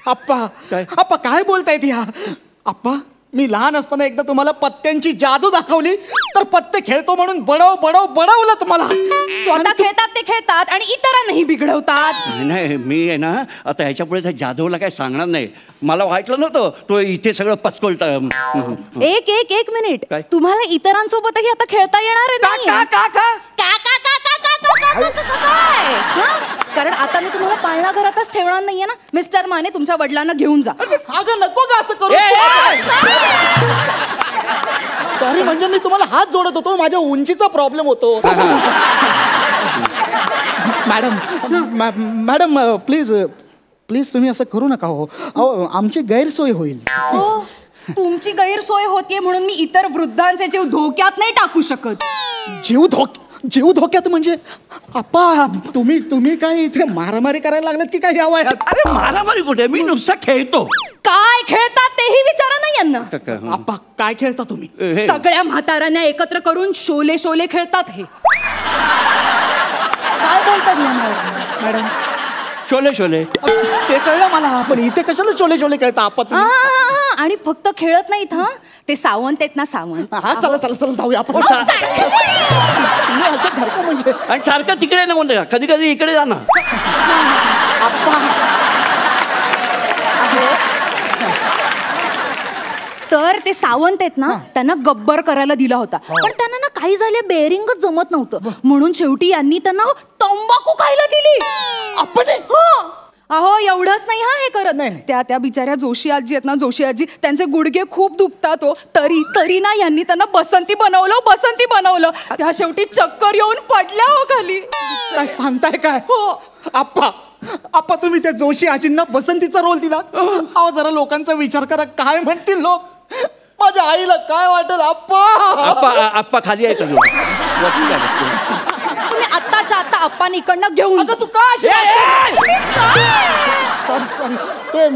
आप्पा काय बोलताय ती? आप्पा, मी लहान असताना एकदा तुम्हाला पत्त्यांची जादू दाखवली, तर पत्ते खेळतो म्हणून बडवलं तुम्हाला. स्वतः खेळतात ते खेळतात आणि इतरांनाही बिघडवतात. नाही, मी आहे ना आता ह्याच्या पुढे त्या जाधवला काय सांगणार नाही. मला वाटलं नव्हतं तो इथे सगळं पचकोलत. एक मिनिट, तुम्हाला इतरांसोबतही आता खेळता येणार आहे? कारण आता मी तुम्हाला पाळणा घरातच ठेवणार नाहीये ना. मिस्टर माने, तुमच्या वडिलांना घेऊन जा. अगं नको का असं करू. सॉरी, म्हणजे मी तुम्हाला हात जोडत होतो, माझ्या उंचीचा प्रॉब्लेम होतो. मॅडम प्लीज तुम्ही असं करू नका. हो, आमची गैरसोय होईल. तुमची गैरसोय होतीये म्हणून मी इतर वृद्धांचे जीव धोक्यात नाही टाकू शकत. जीव धोक्यात म्हणजे? आप्पा, तुम्ही काय इथे मारामारी करायला लागलात की काय या वयात? अरे मारामारी कुठे, मी नुसता खेळतो. काय खेळतात तेही विचारा ना यांना. आप्पा, काय खेळता तुम्ही? सगळ्या म्हाताऱ्यांना एकत्र करून शोले खेळतात. हे काय बोलतात मॅडम? शोले ते कळलं मला, पण इथे कशाला शोले खेळता आप्पा तुम्ही? आणि फक्त खेळत नाहीत, ते सावंत आहेत ना, सावंत. हा चला जाऊया आपण. तुम्ही असं धरतो म्हणजे? आणि सारखं तिकडे ना म्हणतो, कधी कधी इकडे जा ना. तर ते सावंत आहेत ना, त्यांना गब्बर करायला दिला होता, पण त्यांना ना काही झाले, बेअरिंगच जमत नव्हतं. म्हणून शेवटी यांनी त्यांना तंबाखू खायला दिली. अहो एवढंच नाही, हे करत नाही. त्या बिचाऱ्या जोशी आजी आहेत ना, जोशी आजी, त्यांचे गुडघे खूप दुखतात. तरी ना यांनी त्यांना बसंती बनवलं. त्या शेवटी चक्कर येऊन पडल्या हो खाली. काय सांगताय काय? हो आप्पा, तुम्ही त्या जोशी आजींना बसंतीचा रोल दिला. अहो जरा लोकांचा विचार करा, काय म्हणतील लोक, माझ्या आईला काय वाटेल. आप्पा खाली आहे तुम्ही आत्ताच्या आत्ता आप्पानी इकडनं घेऊन. तू काय ते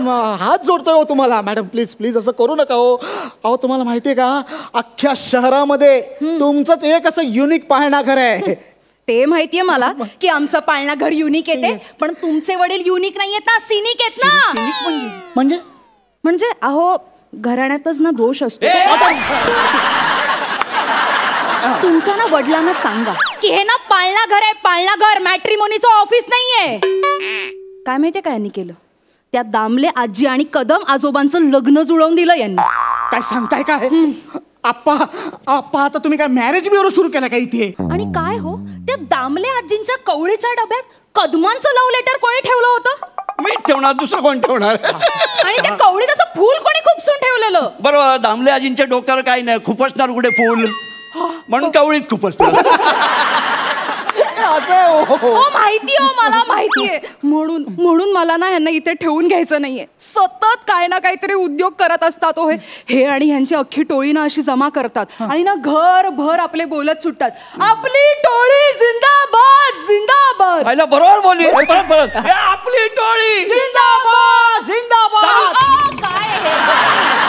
हात जोडतोय हो तुम्हाला. मॅडम प्लीज असं करू नका. अहो तुम्हाला माहितीये का, अख्ख्या शहरामध्ये तुमचंच एक असं युनिक पाळणा घर आहे. ते माहितीये मला की आमचं पाळणा घर युनिक येते, पण तुमचे वडील युनिक नाही येत ना, सिनिक येत ना. म्हणजे अहो घराण्यातच ना दोष असतो. तुमच्या ना वडिलांना सांगा की हे ना पाळणा घर, मॅट्रिमोनीचं ऑफिस नाहीये. काय माहितीये काय यांनी केलं? त्या दामले आजी आणि कदम आजोबांचं लग्न जुळवून दिलं यांनी. काय सांगताय काय? आप्पा आता तुम्ही काय मॅरेज ब्युरो सुरू केला का इथे? आणि काय हो, त्या दामले आजींच्या कवळीच्या डब्यात कदमांचं लव्ह लेटर कोणी ठेवलं होतं? मी ठेवणार, दुसरं कोण ठेवणार? आणि त्या कवळीत असं फूल कोणी खुपसून ठेवलेलं? बरोबर, दामले आजींच्या डोक्यावर काही नाही, खुपसणार कुठे फूल, म्हणून कवळीत खुपसणार. माहितीये हो, मला माहितीये. म्हणून मला ना ह्यांना इथे ठेवून घ्यायचं नाहीये. सतत काय ना काहीतरी उद्योग करत असतात हो हे आणि ह्यांची अख्खी टोळी ना अशी जमा करतात आणि ना घरभर आपले बोलत सुटतात. आपली टोळी जिंदाबाद जिंदाबाद. बरोबर बोलली. आपली टोळी जिंदाबाद जिंदाबाद.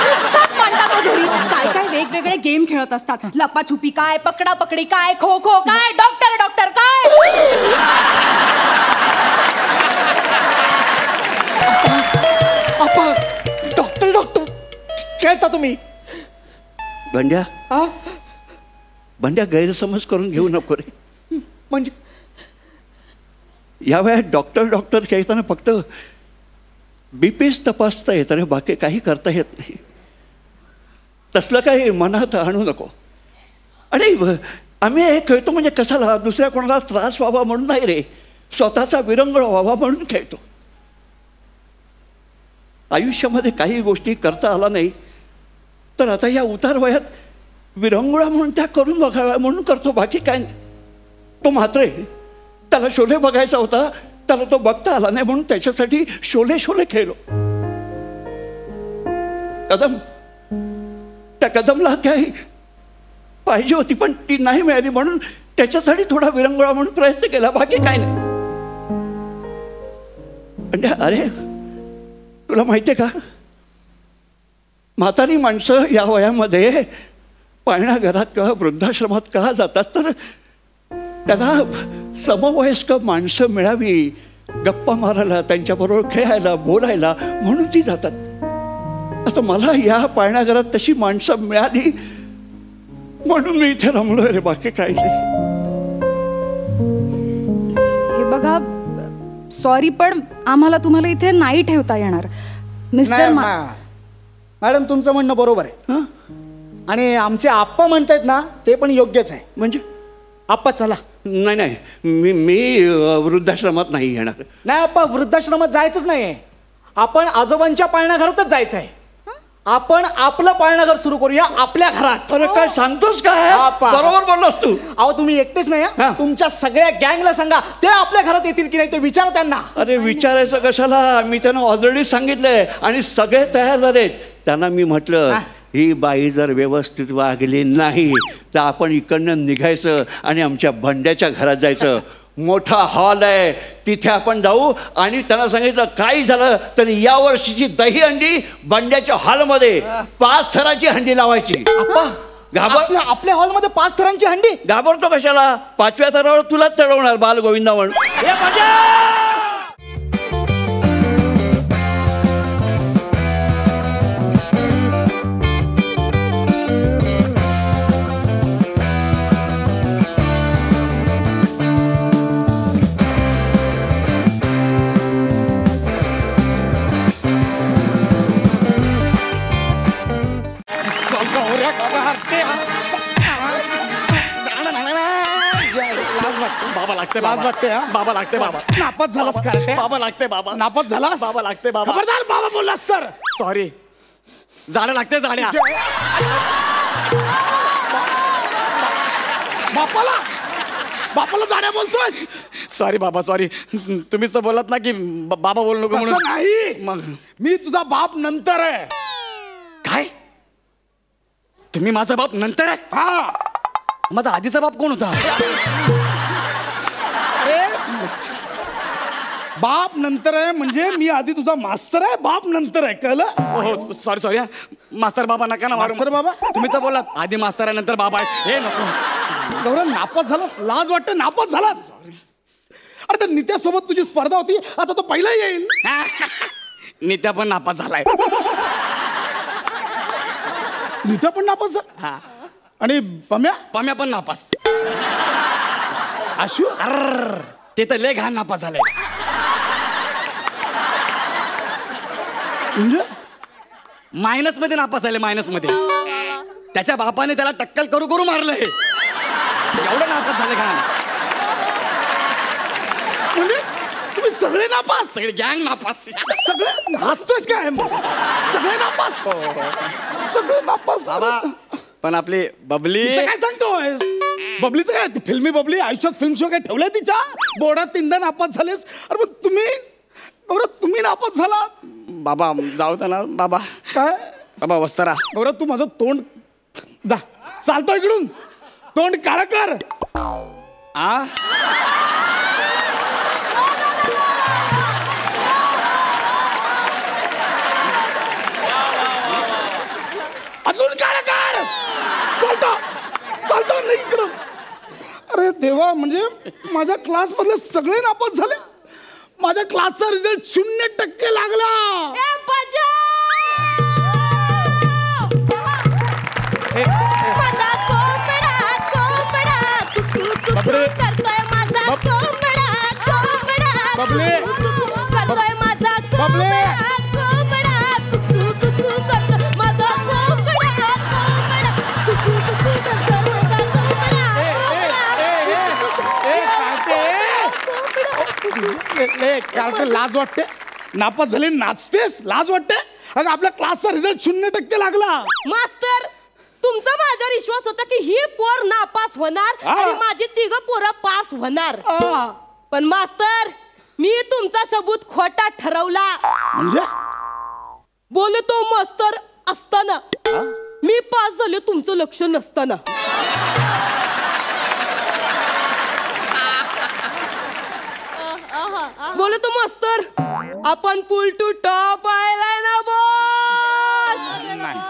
उत्साहात मांडतात हो घरी. काय काय वेगवेगळे गेम खेळत असतात. लपाछुपी काय, पकडा पकडी काय, खो खो काय, डॉक्टर डॉक्टर काय. डॉक्टर डॉक्टर खेळता तुम्ही. बंड्या गैरसमज करून घेऊ नको रे. म्हणजे या वयात डॉक्टर खेळताना फक्त बीपीच तपासता येत रे, बाकी काही करता येत नाही. तसलं काही मनात आणू नको. आणि आम्ही हे खेळतो म्हणजे कशाला, दुसऱ्या कोणाला त्रास व्हावा म्हणून नाही रे, स्वतःचा विरंगुळा व्हावा म्हणून खेळतो. आयुष्यामध्ये काही गोष्टी करता आला नाही तर आता या उतार वयात विरंगुळा म्हणून त्या करून बघाव्या म्हणून करतो, बाकी काय नाही. तो मात्र त्याला शोले बघायचा होता, त्याला तो बघता आला नाही म्हणून त्याच्यासाठी शोले खेळलो. त्या कदमला काही पाहिजे होती पण ती नाही मिळाली म्हणून त्याच्यासाठी थोडा विरंगुळा म्हणून प्रयत्न केला, बाकी काय नाही. म्हणजे अरे तुला माहितीये का, म्हातारी माणसं या वयामध्ये पाळणाघरात किंवा वृद्धाश्रमात का जातात तर त्यांना समवयस्क माणसं मिळावी, गप्पा मारायला, त्यांच्याबरोबर खेळायला, बोलायला म्हणून ती जातात. आता मला या पाळणाघरात तशी माणसं मिळाली म्हणून मी इथे रमलोय रे, बाकी काही नाही. हे बघा, सॉरी पण आम्हाला तुम्हाला इथे नाही ठेवता येणार. मिस्टर मॅडम तुमचं म्हणणं बरोबर आहे आणि आमचे आप्पा म्हणतायत ना ते पण योग्यच आहे. म्हणजे आप्पा चला. नाही मी वृद्धाश्रमात नाही येणार. नाही आप्पा, वृद्धाश्रमात जायचंच नाहीये. आपण आजोबांच्या पाळणाघरातच जायचंय. आपण आपलं पाळणाघर सुरू करूया आपल्या घरात. अरे काय सांगतोस काय, बरोबर बोललास तू. अहो तुम्ही एकटेच नाही, तुमच्या सगळ्या गँगला सांगा ते आपल्या घरात येतील की नाही ते विचारा त्यांना. अरे विचारायचं कशाला, मी त्यांना ऑलरेडी सांगितलंय आणि सगळे तयार झालेत. त्यांना मी म्हटलं ही बाई जर व्यवस्थित वागली नाही तर आपण इकडनं निघायचं आणि आमच्या बंड्याच्या घरात जायचं. मोठा हॉल आहे तिथे आपण जाऊ आणि त्यांना सांगितलं काही झालं तर या वर्षीची दही हंडी बंड्याच्या हॉलमध्ये 5 थराची हंडी लावायची. आपल्या हॉलमध्ये 5 थरांची हंडी. घाबरतो कशाला, 5व्या थरावर तुलाच चढवणार बाल गोविंदा म्हणून. लाज वाटते बाबा लागते बाबा. नापास झालास काय बाबा लागते बाबा. नापास झालास बाबा लागते बाबा. खबरदार बाबा बोललास सर. सॉरी. जाड्या लागते जाड्या. बापाला जाड्या बोलतोय. सॉरी बाबा सॉरी. तुम्हीच तर बोलत ना की बाबा बोलू नको म्हणून. नाही मग मी तुझा बाप नंतर आहे. काय, तुम्ही माझा बाप नंतर आहे? हा. माझा आधीचा बाप कोण होता? बाप नंतर आहे म्हणजे मी आधी तुझा मास्तर आहे, बाप नंतर आहे, कळलं? हो सॉरी. मास्तर बाबा नका ना मारू. मास्तर बाबा तुम्ही तर बोलात आधी मास्तर आहे नंतर बाबा आहे. हे नको गौरव, नापास झालास, लाज वाटते, नापास झालास. अरे त्या नित्यासोबत तुझी स्पर्धा होती, आता तो पहिला येईल. नित्या पण नापास झालाय. नित्या पण नापास झाला आणि पम्या पण नापास. आशू ते तर लय घाण नापास झालंय. म्हणजे मायनस मध्ये नापास झाले, मायनस मध्ये. त्याच्या बापाने त्याला टक्कल करू मारलंय. एवढं नापास झाले घाण. म्हणजे तुम्ही सगळे नापास, सगळे गँग नापास. सगळे हसतोयस काय? सगळे नापास, सगळे नापास. बाबा पण आपली बबली काय सांगतोयस? बबलीचं काय ती फिल्मी बबली आयुष्यात फिल्म शो काय ठेवलंय तिच्या बोर्डात 3दा नापास झालेस. अरे पण तुम्ही नापास झाला. बाबा जाऊ दे ना बाबा. काय बाबा वस्तारा. गौरव तू माझं तोंड जा चालतो इकडून तोंड काळं कर. अजून काळं कर. चालतो नाही इकडं. अरे देवा म्हणजे माझ्या क्लास मधले सगळे नापास झाले. माझ्या क्लासचा रिझल्ट 0% लागला. लाज वाटते. नापास झाले नाचतेस लाज वाटते. अगं आपल्या क्लासचा रिझल्ट 0% लागला. मास्तर तुमचा माझ्यावर विश्वास होता की ही पोर नापास होणार आणि माझी 3 पोरं पास होणार. पण मास्तर मी तुमचा सबूत खोटा ठरवला. म्हणजे बोले तो मास्तर असताना मी पास झाले तुमचं लक्ष नसताना. बोले तो मास्तर आपण पुल टू टॉप आयलाय ना बॉस.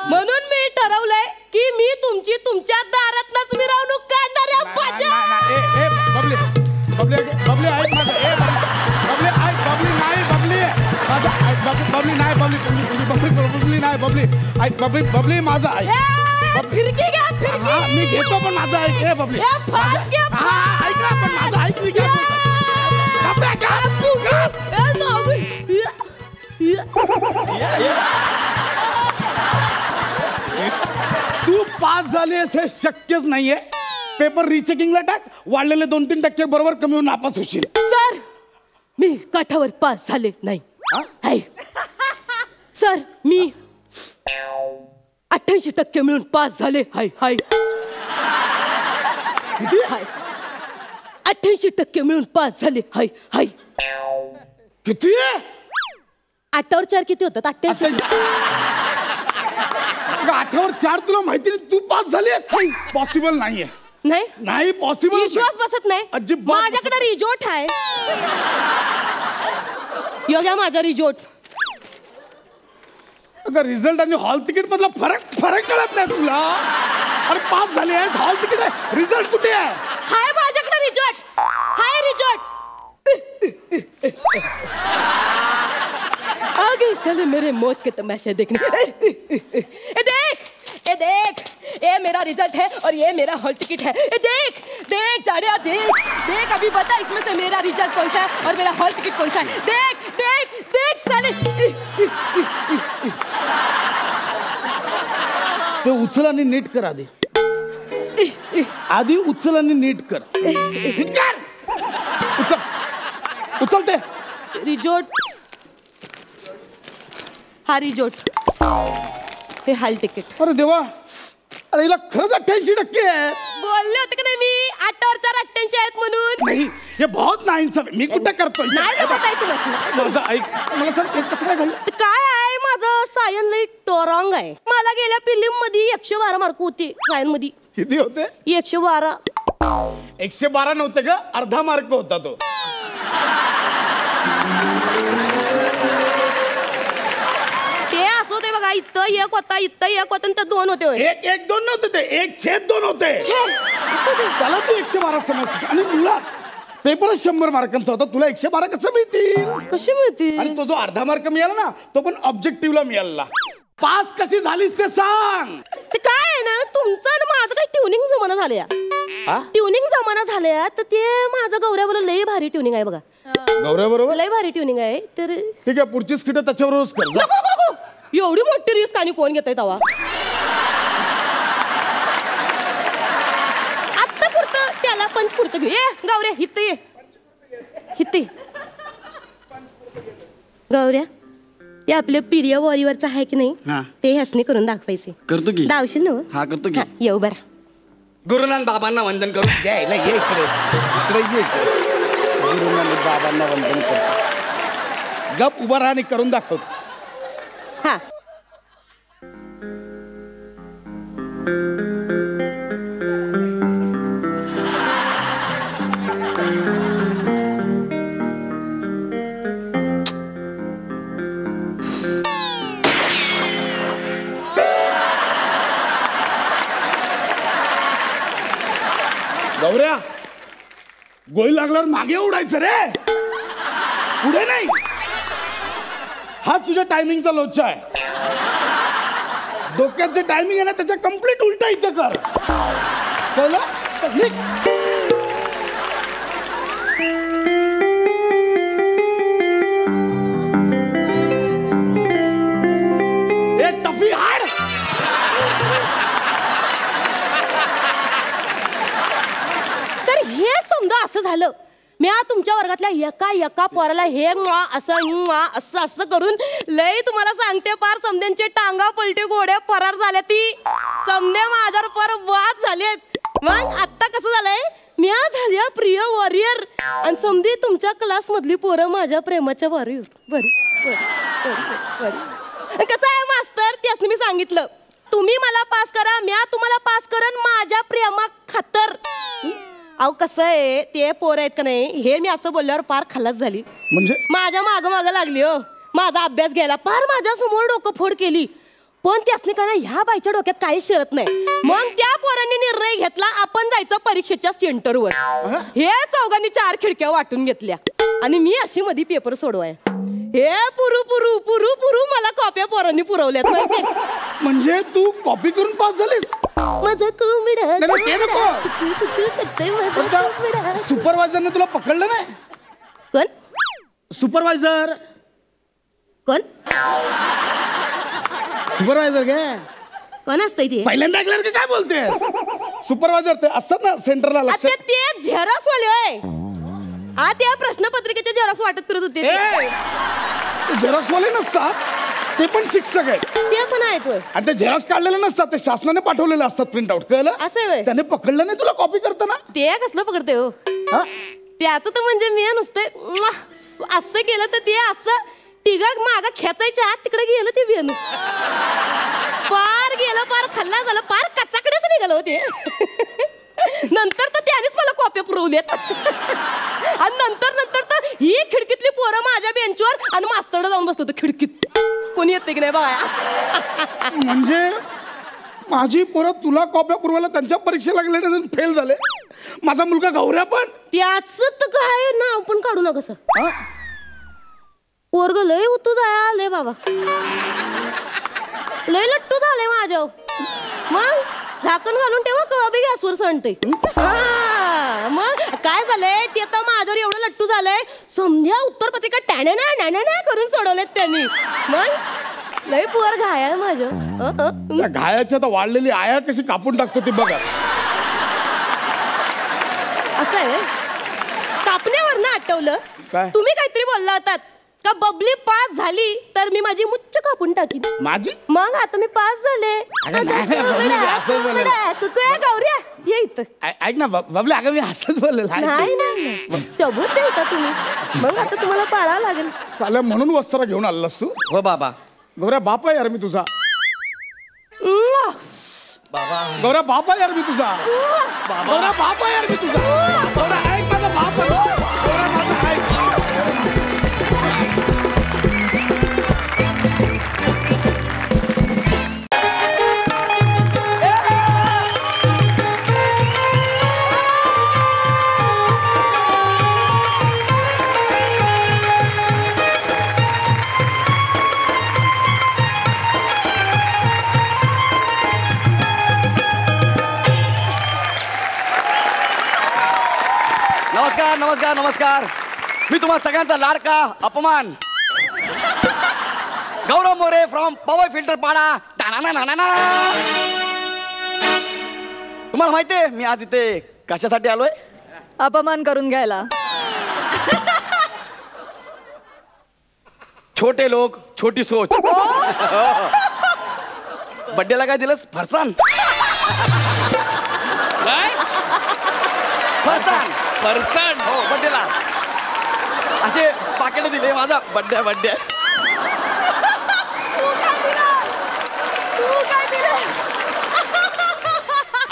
म्हणून मी ठरवलंय की मी तुमच्या दारातनच मिरवणूक काढणार आहे. बबली माझा ऐक. फिरकी घ्या फिरकी. मी घेतो पण माझा ऐक. हे बबली ऐक ना पण माझा ऐक. मी घेतो. तू पास झालीस हे शक्यच नाहीये. पेपर रिचेकिंगला टाक. वाढलेले 2-3% बरोबर कमी होऊन नापास होशील. सर मी काठावर पास झाले नाही. सर मी 88% मिळून पास झाले. हाय हाय 88% मिळून पास झाले. हाय हाय किती 8वर 4 किती होतात? 88. 8वर 4 तुला माहिती नाही तू पास झालीस. पॉसिबल नाहीये. नाही पॉसिबल. विश्वास बसत नाही. माझ्याकडे रिजोर्ट आहे. योग्य माझा रिजोर्ट. रिझल्ट आणि हॉल तिकीट मधला फरक कळत नाही तुला. अरे पास झाली आहेस हॉल तिकीट आहे रिझल्ट कुठे आहे? हाय माझ्याकडे रिजोर्ट. हाय रिजोर्ट. आगे चले मेरे मौत के तमाशे देखने. ए देख ये मेरा रिजल्ट है और ये मेरा हॉल टिकट है. देख देख जाड़िया देख अभी बता इसमें से मेरा रिजल्ट कौन सा है और मेरा हॉल टिकट कौन सा है. देख देख देख साले. ते उचल आणि नीट कर आधी उचल आणि नीट कर. उचलते रिजोर्ट. हा रिजोर्ट हे हॉल तिकीट. अरे देवा. अरे हिला खरंच 88% आहे. बोलले होते की नाही मी 8वर 4 88 आहेत म्हणून. नाही हे बहुत नाइंसाफ. मी कुठे करतोय. नाही बताय तुला. माझं ऐक. मला सांग कसं काय घडलं. काय आहे माझं सायन लई टोरॉंग आहे. मला गेल्या फिल्म मध्ये 112 मार्क होते. सायन मध्ये किती होते? 112. 112 नव्हते ग. अर्धा मार्क होता तो. ते असं होते बघा. इथं 1 होता इथं 1 होता आणि 2 होते. 1-1-2 नव्हते ते 1/2 होते. त्याला तू 112 समजते. आणि मुळात पेपरच 100 मार्कांचा होता. तुला 112 कसं मिळतील? कशी मिळतील? आणि तो जो अर्धा मार्क मिळाला ना तो पण ऑब्जेक्टिव्हला मिळाला. पास कशी झालीस ते सांग. ते काय आहे ना तुमचं आणि माझं काही ट्युनिंग जमाना झालंय. ट्युनिंग जमाना झालंय तर ते माझं गौऱ्याबरोबर लई भारी ट्युनिंग आहे बघा. गौऱ्याबरोबर लई भारी ट्युनिंग आहे. तर ठीक आहे पुढची स्किट त्याच्यावरच कर. एवढी मोठी रिस्क आणि कोण घेतय तवा. आत्ता पुरतं त्याला पंच पुरतं घेऊ. ये गौऱ्या हित ये हित. गौऱ्या ते आपल्या पिरिया वॉरीवरचं आहे की नाही ते हसणे करून दाखवायचे. करतो की. दावशील ना? हा करतो की. येऊ बरा. गुरुनानक बाबांना वंदन करू. यायला ये इकडे ये गुरुनानक बाबांना वंदन कर. गप उभा राहा आणि करून दाखव. हा गौऱ्या गोळी लागल्यावर मागे उडायचं रे, पुढे नाही. हा तुझ्या टायमिंगचा लोचा आहे. डोक्यात जे टायमिंग आहे ना त्याच्या कम्प्लीट उलटा इथं कर. कळलं? तर निघ. ए टफी हाड. तर हे समजा असं झालं. मी तुमच्या वर्गातल्या एका पोराला हे असं करून लय तुम्हाला सांगते पार समद्यांचे टांगा पलटी घोड्या फरार झाल्या. ती समदे माझ्यावर पार वाद झालेत. मग आता कसं झालंय, मी झाली प्रिय वॉरियर आणि समधी तुमच्या क्लास मधली पोरं माझ्या प्रेमाच्या वॉरियर. कसं आहे मास्तर, त्यासनी मी सांगितलं तुम्ही मला पास करा, मी तुम्हाला पास करन माझ्या प्रेमा खातर. अहो कसं आहे, ते पोरं आहेत का नाही, हे मी असं बोलल्यावर पार खलास झाली. म्हणजे माझ्या माग लागली हो. माझा अभ्यास घ्यायला पार माझ्या समोर डोकं फोड केली. पण त्यासनी का नाही ह्या बाईच्या डोक्यात काहीच शिरत नाही. मग त्या पोरांनी निर्णय घेतला आपण जायचं परीक्षेच्या सेंटरवर. हे चौघांनी 4 खिडक्या वाटून घेतल्या आणि मी अशी मध्ये पेपर सोडवाय. हे पुरू पुरू पुरू पुरू मला कॉप्या पोरांनी पुरवल्यात माहिती. म्हणजे तू कॉपी करून पास झालीस. माझं कुंबडा सुपरवायझरने तुला पकडलं नाही. कोण सुपरवायझर? कोण सुपरवायझर गे कोण असतंय ते? पहिल्यांदा ऐकलं की काय बोलतेस? सुपरवायझर ते असतात ना सेंटरला. लक्ष ते झेरॉक्स वाले होय. हा त्या प्रश्नपत्रिकेचे झेरॉक्स वाटत फिरत होते. झेरॉक्स वाले नसतात, ते पण शिक्षक आहेत. ते पण आहेत होय. आणि ते झेरॉक्स काढलेले नसतात, ते शासनाने पाठवलेले असतात प्रिंट आउट. कळलं? असं होय. त्याने पकडलं नाही तुला कॉपी करताना? ते कसलं पकडते हो? त्याचं तर म्हणजे मी नुसतं असं केलं तर ते असं तिघं मागं खेचायच्या आत तिकडे गेलं ते वेणू. पार गेलं, पार खाल्ला झालं, पार कच्चाकडेच निघालं होते. नंतर तर त्यानेच मला कॉप्या पुरवल्यात. आणि नंतर तर ही खिडकीतली पोरं माझ्या बेंचवर आणि मास्तरला जाऊन बसतो खिडकीत. कोणी येते की नाही बघा. म्हणजे माझी पोरं तुला कॉप्या पुरवायला त्यांच्या परीक्षेला गेले फेल झाले. माझा मुलगा गौऱ्या पण. त्याच तर काय नाव पण काढू नका सर. पोरग लय उतू झाले बाबा, लय लट्टू झाले माझ्या. मग झाकण घालून ठेवा कवा बी गॅसवर सणते. मग काय झालंय, ते तर माझ्यावर एवढं लट्टू झालंय, समजा उत्तर पत्रिका टॅना करून सोडवलेत त्यांनी. मग लय पोर घाया माझ्या. घायाच्या तर वाढलेली आया कशी कापून टाकतो ती बघा. असं आहे कापण्यावर ना आठवलं, तुम्ही काहीतरी बोलला होतात का बबली पास झाली तर मी माझी मुच्च कापून टाकीन. माझी? मग आता मी पास झाले. गौऱ्या ये इथं. ऐक ना बबली, अगं मी असंच बोललेलं. नाही सबूत देऊ का तुम्ही? मग आता तुम्हाला पाळावं लागेल. साल्या म्हणून वस्त्र घेऊन आलास तू? हो बाबा. गौऱ्या बाप आहे यार मी तुझा. बाबा गौऱ्या बाप आहे यार मी तुझा. गौऱ्या बाप आहे यार मी तुझा. गौऱ्या ऐक माझा बाप आहे. गौऱ्या माझा ऐक. नमस्कार नमस्कार नमस्कार. मी तुम्हा सगळ्यांचा लाडका अपमान गौरव मोरे फ्रॉम पॉवर फिल्टर पाडा. तुम्हाला माहितीये मी आज इथे कशासाठी आलोय? अपमान करून घ्यायला. छोटे लोक छोटी सोच. बड्डेला काय दिलंस? फरसान. काय फरसाण फरसाण हो बड्डेला असे पाकिट दिले माझा बड्डे बड्डे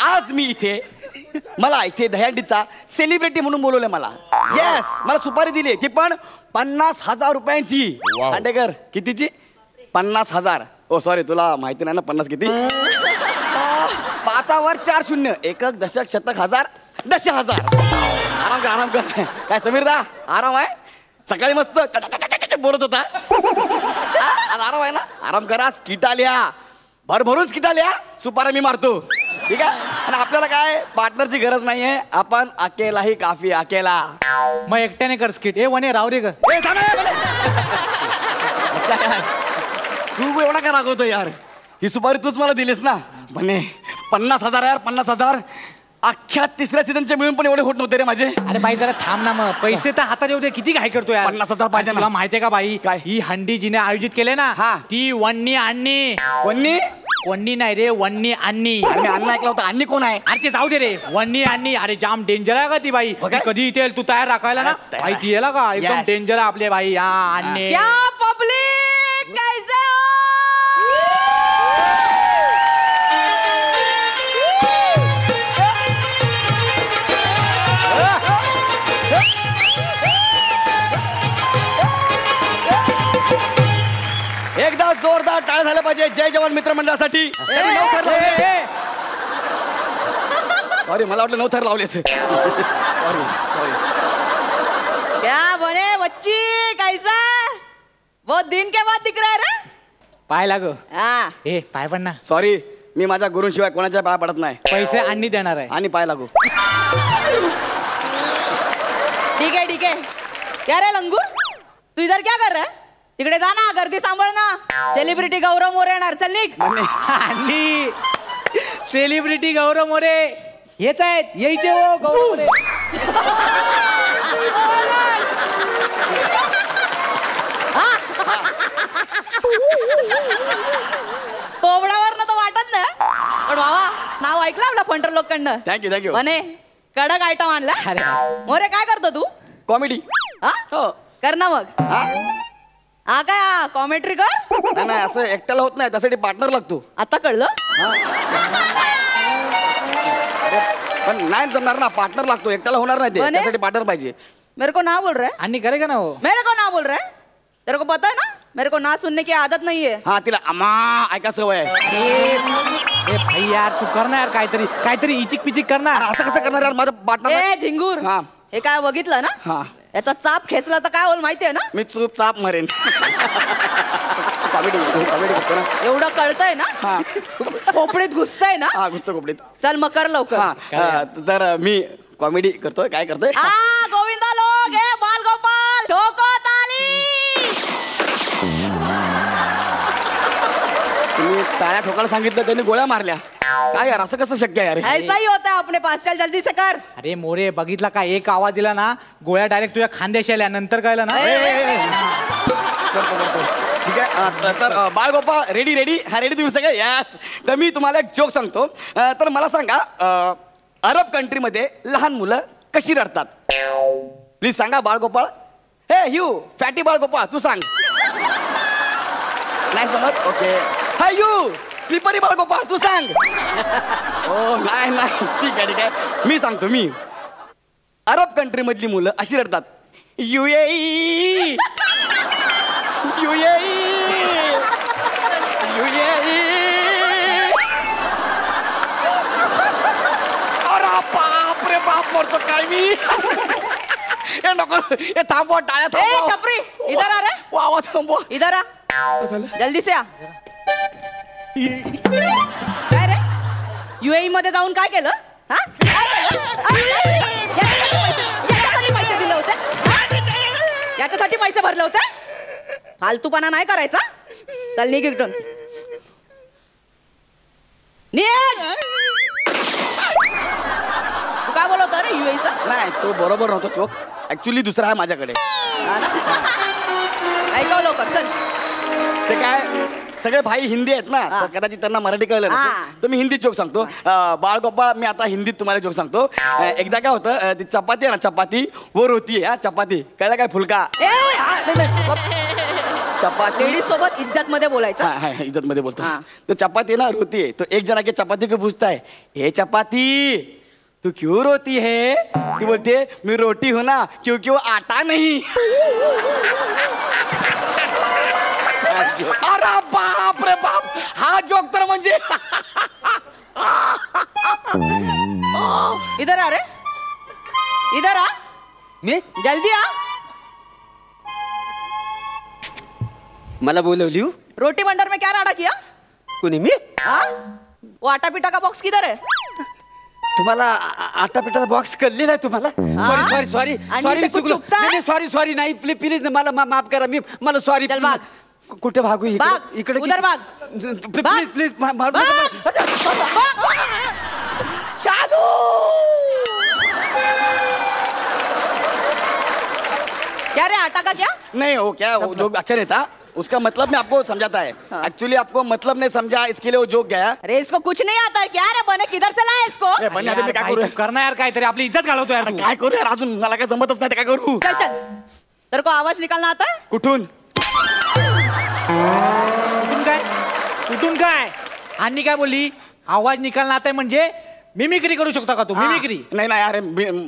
आज मी इथे मला इथे दहीहंडीचा सेलिब्रिटी म्हणून बोलवलंय मला. येस मला सुपारी दिली ती पण 50,000 रुपयांची. खांडेकर कितीची? 50,000. ओ सॉरी तुला माहिती नाही ना 50 किती. 5वर 4 शून्य एकक दशक शतक हजार 10,000. आराम कर आराम कर. काय समीरदा आराम आहे? सकाळी मस्त बोलत होता. आज आराम आहे ना? आराम करा. स्किट आल्या भरभरून स्किट आल्या. सुपारा मी मारतो ठीक आहे. आणि आपल्याला काय पार्टनरची गरज नाहीये. आपण अकेलाही काफी अकेला. मग एकट्याने कर स्किट. ए वने राव रे ग. तू एवढा का रागवतो यार? ही सुपारी तूच मला दिलीस ना. म्हणे 50,000 यार 50,000. अख्ख्या तिसऱ्या सीझनचे मिळून पण एवढे होत नव्हते रे माझे. अरे बाई जरा थांब ना मग. पैसे तर हातात येऊ दे. किती घाई करतो यार? 50,000 पाहिजे ना. तुला माहितीये का बाई काय? ही हंडी जिने आयोजित केले ना हा. ती वन्नी अन्नी. कोणी? वन्नी नाही रे वन्नी अन्नी. अरे मी अण्णा ऐकला होता. अन्नी कोण आहे? अरे ते जाऊ दे रे. वन्नी अन्नी अरे जाम डेंजर आहे का ती बाई. हो काय? कधी इथे तू तयार राखायला ना माहिती आहे का एकदम Yes. डेंजर आहे आपले बाई. हा अन्नी क्या पब्लिक कैसे हो? एकदा जोरदार टाळ्या झाल्या पाहिजे जय जवान मित्रमंडळासाठी. सॉरी मला वाटलं 9 थर लावले. Sorry sorry. क्या बने बच्ची कैसा? बहुत दिन के बाद दिख रहा है रे. पाय लागो. हाँ. ए पाय पण ना. सॉरी मी माझ्या गुरूंशिवाय कोणाच्या पाया पडत नाही. पैसे अन्नी देणार आहे. आणि पाय लागू. ठीक है. क्या रे लंगूर तू इधर क्या कर रहा है? तिकडे जा ना गर्दी सांभाळ ना. सेलिब्रिटी गौरव मोरे येणार. चल निघ. अन्नी सेलिब्रिटी गौरव मोरे हेच आहेत यायचे हो गौरव मोरे. तोबडावर तर वाटत नाही पण बाबा नाव ऐकलं आपल्या फंटर लोकांना. Thank you thank you. म्हणे कडक आयटम आणला. अरे मोरे काय करतो तू? कॉमेडी. हा हो. कर ना मग. हा काय कॉमेंट्री कर. नाही नाही असं एकट्याला होत नाही त्यासाठी पार्टनर लागतो. आता कळलं. पण नाही जमणार ना पार्टनर लागतो. एकट्याला होणार नाही ते. बने? त्यासाठी पार्टनर पाहिजे. मेरे को ना बोल रहा है. अन्नी करेगा ना हो. मेरे को ना बोल रहा है. तेरे को पता है ना मेरे को ना सुनने की आदत नहीं है. हा तिला अमा ऐका सवय आहे. ए भाई यार तू कर ना यार काहीतरी इचिक पिचिक कर ना. असं कसं करणार यार माझं पार्टनर. ए झिंगूर हा. हे काय बघितलं ना हा. याचा चाप खेचला तर काय होईल माहितीये ना? मी चूपचाप मरेन. कॉमेडी करतो ना. एवढं कळतंय ना? हा. खोपडीत घुसतंय ना? हा घुसतो कपडीत. चल मग कर लवकर. हा तर मी कॉमेडी करतोय. काय करतोय? गोविंदा लोग हे बाल गोपाल ठोको ताली. तुम्ही टाळ्या ठोकायला सांगितलं त्यांनी गोळ्या मारल्या. काय यार असं कसं शक्य आहे यार? ऐसा ही होता है अपने पास. चल जल्दी से कर. अरे मोरे बघितला का एक आवाज दिला ना गोळ्या डायरेक्ट तुझ्या खांद्याशी आल्या नंतर कळलं ना. ठीक आहे तर बाळगोपाळ रेडी हा रेडी तुम्ही सगळे. यस तर मी तुम्हाला एक जोक सांगतो. तर मला सांगा अरब कंट्रीमध्ये लहान मुलं कशी रडतात? प्लीज सांगा बाळगोपाळ. हे यू फॅटी बाळगोपाळ तू सांग. नाही समज ओके. हा यू स्लिपरी बाळगोपाळ तू सांग. हो नाही ठीक आहे मी सांगतो. मी अरब कंट्री मधली मुलं अशी रडतात. UAE अरे बाप रे बाप मरतो काय मी. हे नको हे थांबवा टाळ्या थांबवा. छपरी इधर आ रे. वा थांबवा. इधर आ जल्दी से आ. काय रे UAE मध्ये जाऊन काय केलं? हा? काय केलं? याच्यासाठी पैसे दिले होते? याच्यासाठी पैसे भरले होते? फालतूपणा नाही करायचा. चल निघ इकडून. निघ. तू काय बोलवतो रे UAE चा? नाही तो बरोबर नव्हतो चोक. ऍक्च्युली दुसरा आहे माझ्याकडे. ऐकाव लवकर चल. ते काय सगळे भाई हिंदी आहेत ना तर कदाचित त्यांना मराठी कळलं नसेल तर मी हिंदी जोक सांगतो. बाळगोपाळ मी आता हिंदीत तुम्हाला जोक सांगतो. एकदा काय होतं ती चपाती आहे ना चपाती वो रोती आहे चपाती कळलं काय फुलका चपाती लेडीज सोबत इज्जत मध्ये बोलायचं. इज्जत मध्ये बोलतो. तो चपाती ना रोती है तो एक जना के चपाती को पूछता है हे चपाती तू क्यों रोती है ती बोलते मैं रोटी हूं ना क्योंकि वो आटा नहीं. अरे बाप रे बाप हा जोक तर म्हणजे इधर आ रे इधर आ मी जल्दी आ. मला बोलवली हो? रोटी बंडर में क्या राडा किया? कोणी मी वो आटा पीटा का बॉक्स किधर है? तुम्हाला आटा पिठाचा बॉक्स कळलेला आहे तुम्हाला. सॉरी सॉरी आणि सॉरी ते चुकलो. चुकता है? नाही सॉरी सॉरी नाही प्लीज प्लीज मला माफ करा मी मला सॉरी. चल भाग. कुठे भागू भाग. इकडे उधर भाग. प्लीज प्लीज शालू क्या रे आटा का क्या? नहीं हो क्या वो जोक अच्छा नहीं था उसका मतलब मैं आपको समझाता है. एक्चुअली आपको मतलब नहीं समझा इसके लिए वो जोक गया. अरे इसको कुछ नहीं आता है क्या रे बने किधर से लाया इसको? बने अभी मैं क्या करूँ करना यार काहीतरी आपली इज्जत घालवतो यार तू. काय करू यार अजून मला काय जमतच नाही काय करू. चल चल तेरे को आवाज निकालना आता है? कुठून कुठून काय आणि काय बोलली आवाज निकालना आता म्हणजे मिमिक्री करू शकता का तू? मिमिक्री नाही ना यार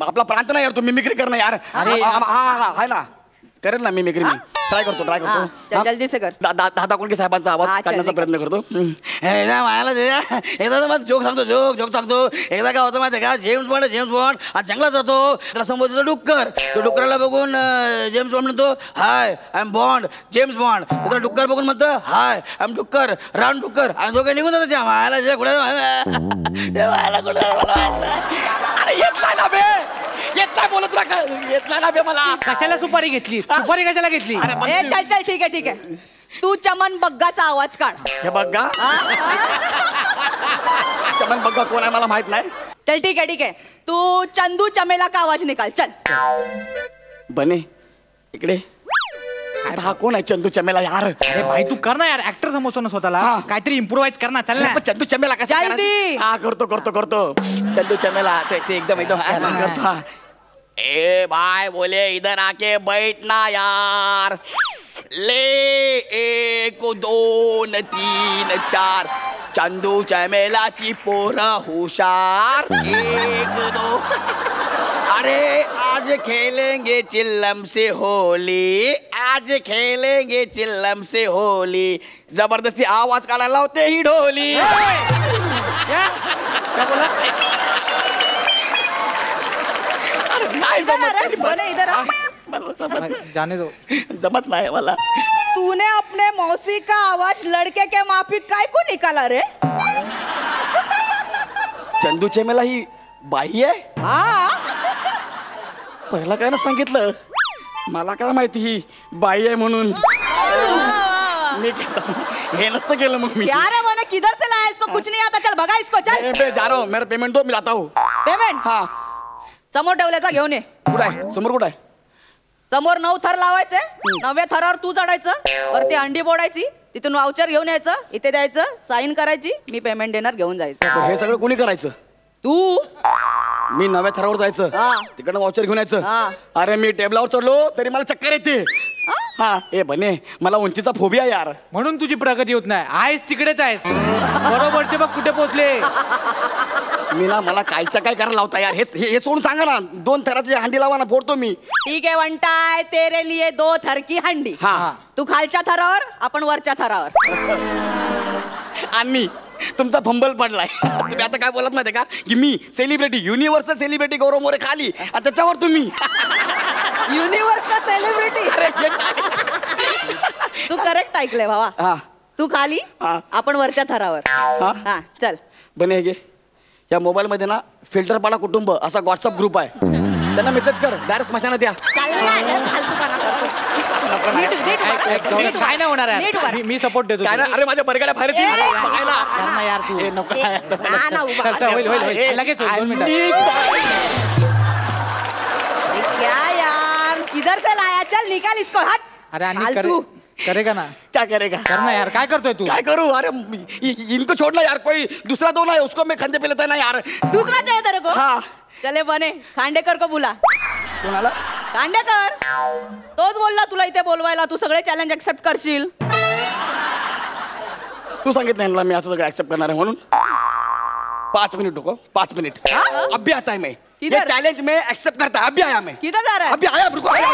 आपला प्रांत नाही यार तू मिमिक्री कर ना यार. अरे हा आहे ना करेल ना मिमिक्री मी ट्राय करतो चल जल्दी से कर. दादा कोणके साहेबांचा आवाज काढण्याचा प्रयत्न करतो. एकदा मला जोक सांगतो जोक सांगतो. एकदा काय होतं माहिती का जेम्स बॉन्ड आज जंगलात जातो त्याला समोरचा डुक्कर तो डुक्कराला बघून जेम्स बॉन्ड म्हणतो hi I am Bond James Bond तो डुक्कर बघून म्हणतो हाय आय एम डुक्कर रान डुक्कर आणि दोघे निघून जातो त्या मायाला जे कुठे अरे येत नाही ना बे येत नाही बोलत राहा येत नाही ना बे मला. कशाला सुपारी घेतली सुपारी कशाला घेतली? ए चल चल ठीक आहे तू चमन बग्गाचा आवाज काढ. हे बघा चमन बघा कोण आहे मला माहित नाही. चल ठीक आहे तू चंदू चमेला का आवाज निकाल. चल बने इकडे आता हा कोण आहे चंदू चमेला यार. अरे भाई तू कर ना यार ऍक्टर समजतो ना स्वतःला काहीतरी इम्प्रोवाइज कर ना. चल ना चंदू चमेला कसा जल्दी. हा करतो चंदू चमेला ते एकदम करतो. ए भाई बोले इधर आके बैठना यार ले 1 2 3 4 चंदू चमेलाची पोरं हुशार 1 2 अरे आज खेलेंगे चिल्लम से होली आज खेलेंगे चिल्लम से होली जबरदस्ती आवाज काढायला होते ही ढोली. इधर आ. जाने दो जमत नाही मला. तूने अपने मौसी का आवाज लड़के के माफी काय को निकाला रे? चंदू चमेला ही बाई आहे. पहिला काय ना सांगितलं मला काय माहिती ही बाई आहे म्हणून. मी हे नसतं केलं मग मी. क्या रे बने किधर से लाया इसको? कुछ नहीं आता. चल भगा इसको. चल जा रहा हूँ मेरा पेमेंट दो मी जाता हूँ. पेमेंट हा समोर ठेवल्याचा घेऊन ये. कुठं आहे समोर कुठं आहे? समोर 9 थर लावायचे 9व्या थरावर तू चढायचं वरती अंडी बोडायची तिथून वाउचर घेऊन यायचं इथे द्यायचं साईन करायची मी पेमेंट देणार घेऊन जायचं. हे सगळं कोणी करायचं? तू. मी 9व्या थरावर जायचं तिकडनं वाउचर घेऊन यायचं. अरे मी टेबलावर चढलो तरी मला चक्कर येते. हा ए बने मला उंचीचा फोबिया यार म्हणून तुझी प्रगती होत नाही. आहेस तिकडेच आहेस बरोबरचे बघ कुठे पोहोचले. मी ना मला कायच्या काय करायला लावता यार हे सोडून सांगा ना 2 थराची हंडी लावा ना फोडतो मी. ठीक आहे वंटाय तेरे लिए 2 थर की हंडी. हा तू खालच्या थरावर आपण वरच्या थरावर. आणि तुमचा फंबल पडलाय. तुम्ही आता काय बोलत माहिती का की मी सेलिब्रिटी युनिव्हर्सल सेलिब्रिटी गौरव मोरे खाली आणि त्याच्यावर तुम्ही युनिव्हर्सल सेलिब्रिटी. तू करेक्ट ऐकलंय भावा. तू खाली आपण वरच्या थरावर. हा चल बने घे या मोबाईल मध्ये ना फिल्टर पाडा कुटुंब असा व्हॉट्सअप ग्रुप आहे त्यांना मेसेज कर डायरेक्ट स्मशानात या. काय नाही होणार आहे मी सपोर्ट देतो. काय ना अरे माझ्या बरगाड्या बाहेर यार तू लगेच 2 मिनिटं. क्या यार किधर से लाया? चल निकाल इसको. हट. अरे आणि करेगा ना? क्या करेगा? करना यार, काय करतोय तू? काय करूं? अरे इनको छोड़ना यार, कोई दूसरा दो ना है, उसको मैं खंदे पे लेता है ना यार. दूसरा चाहिए तेरे को? हाँ. चले बने खांडेकर को बुला. कोणाला? खांडेकर तोच बोलला तुला इथे बोलवायला. तू सगळे चॅलेंज एक्सेप्ट करशील. तू सांगितलं ना मी असं सगळं ऍक्सेप्ट करणार आहे म्हणून. 5 मिनट रुको, 5 मिनट. अभी आता है मैं. ये किधर? चैलेंज में एक्सेप्ट करता है. अभी आया मैं. किधर जा रहा है? अभी आया, रुको. अरे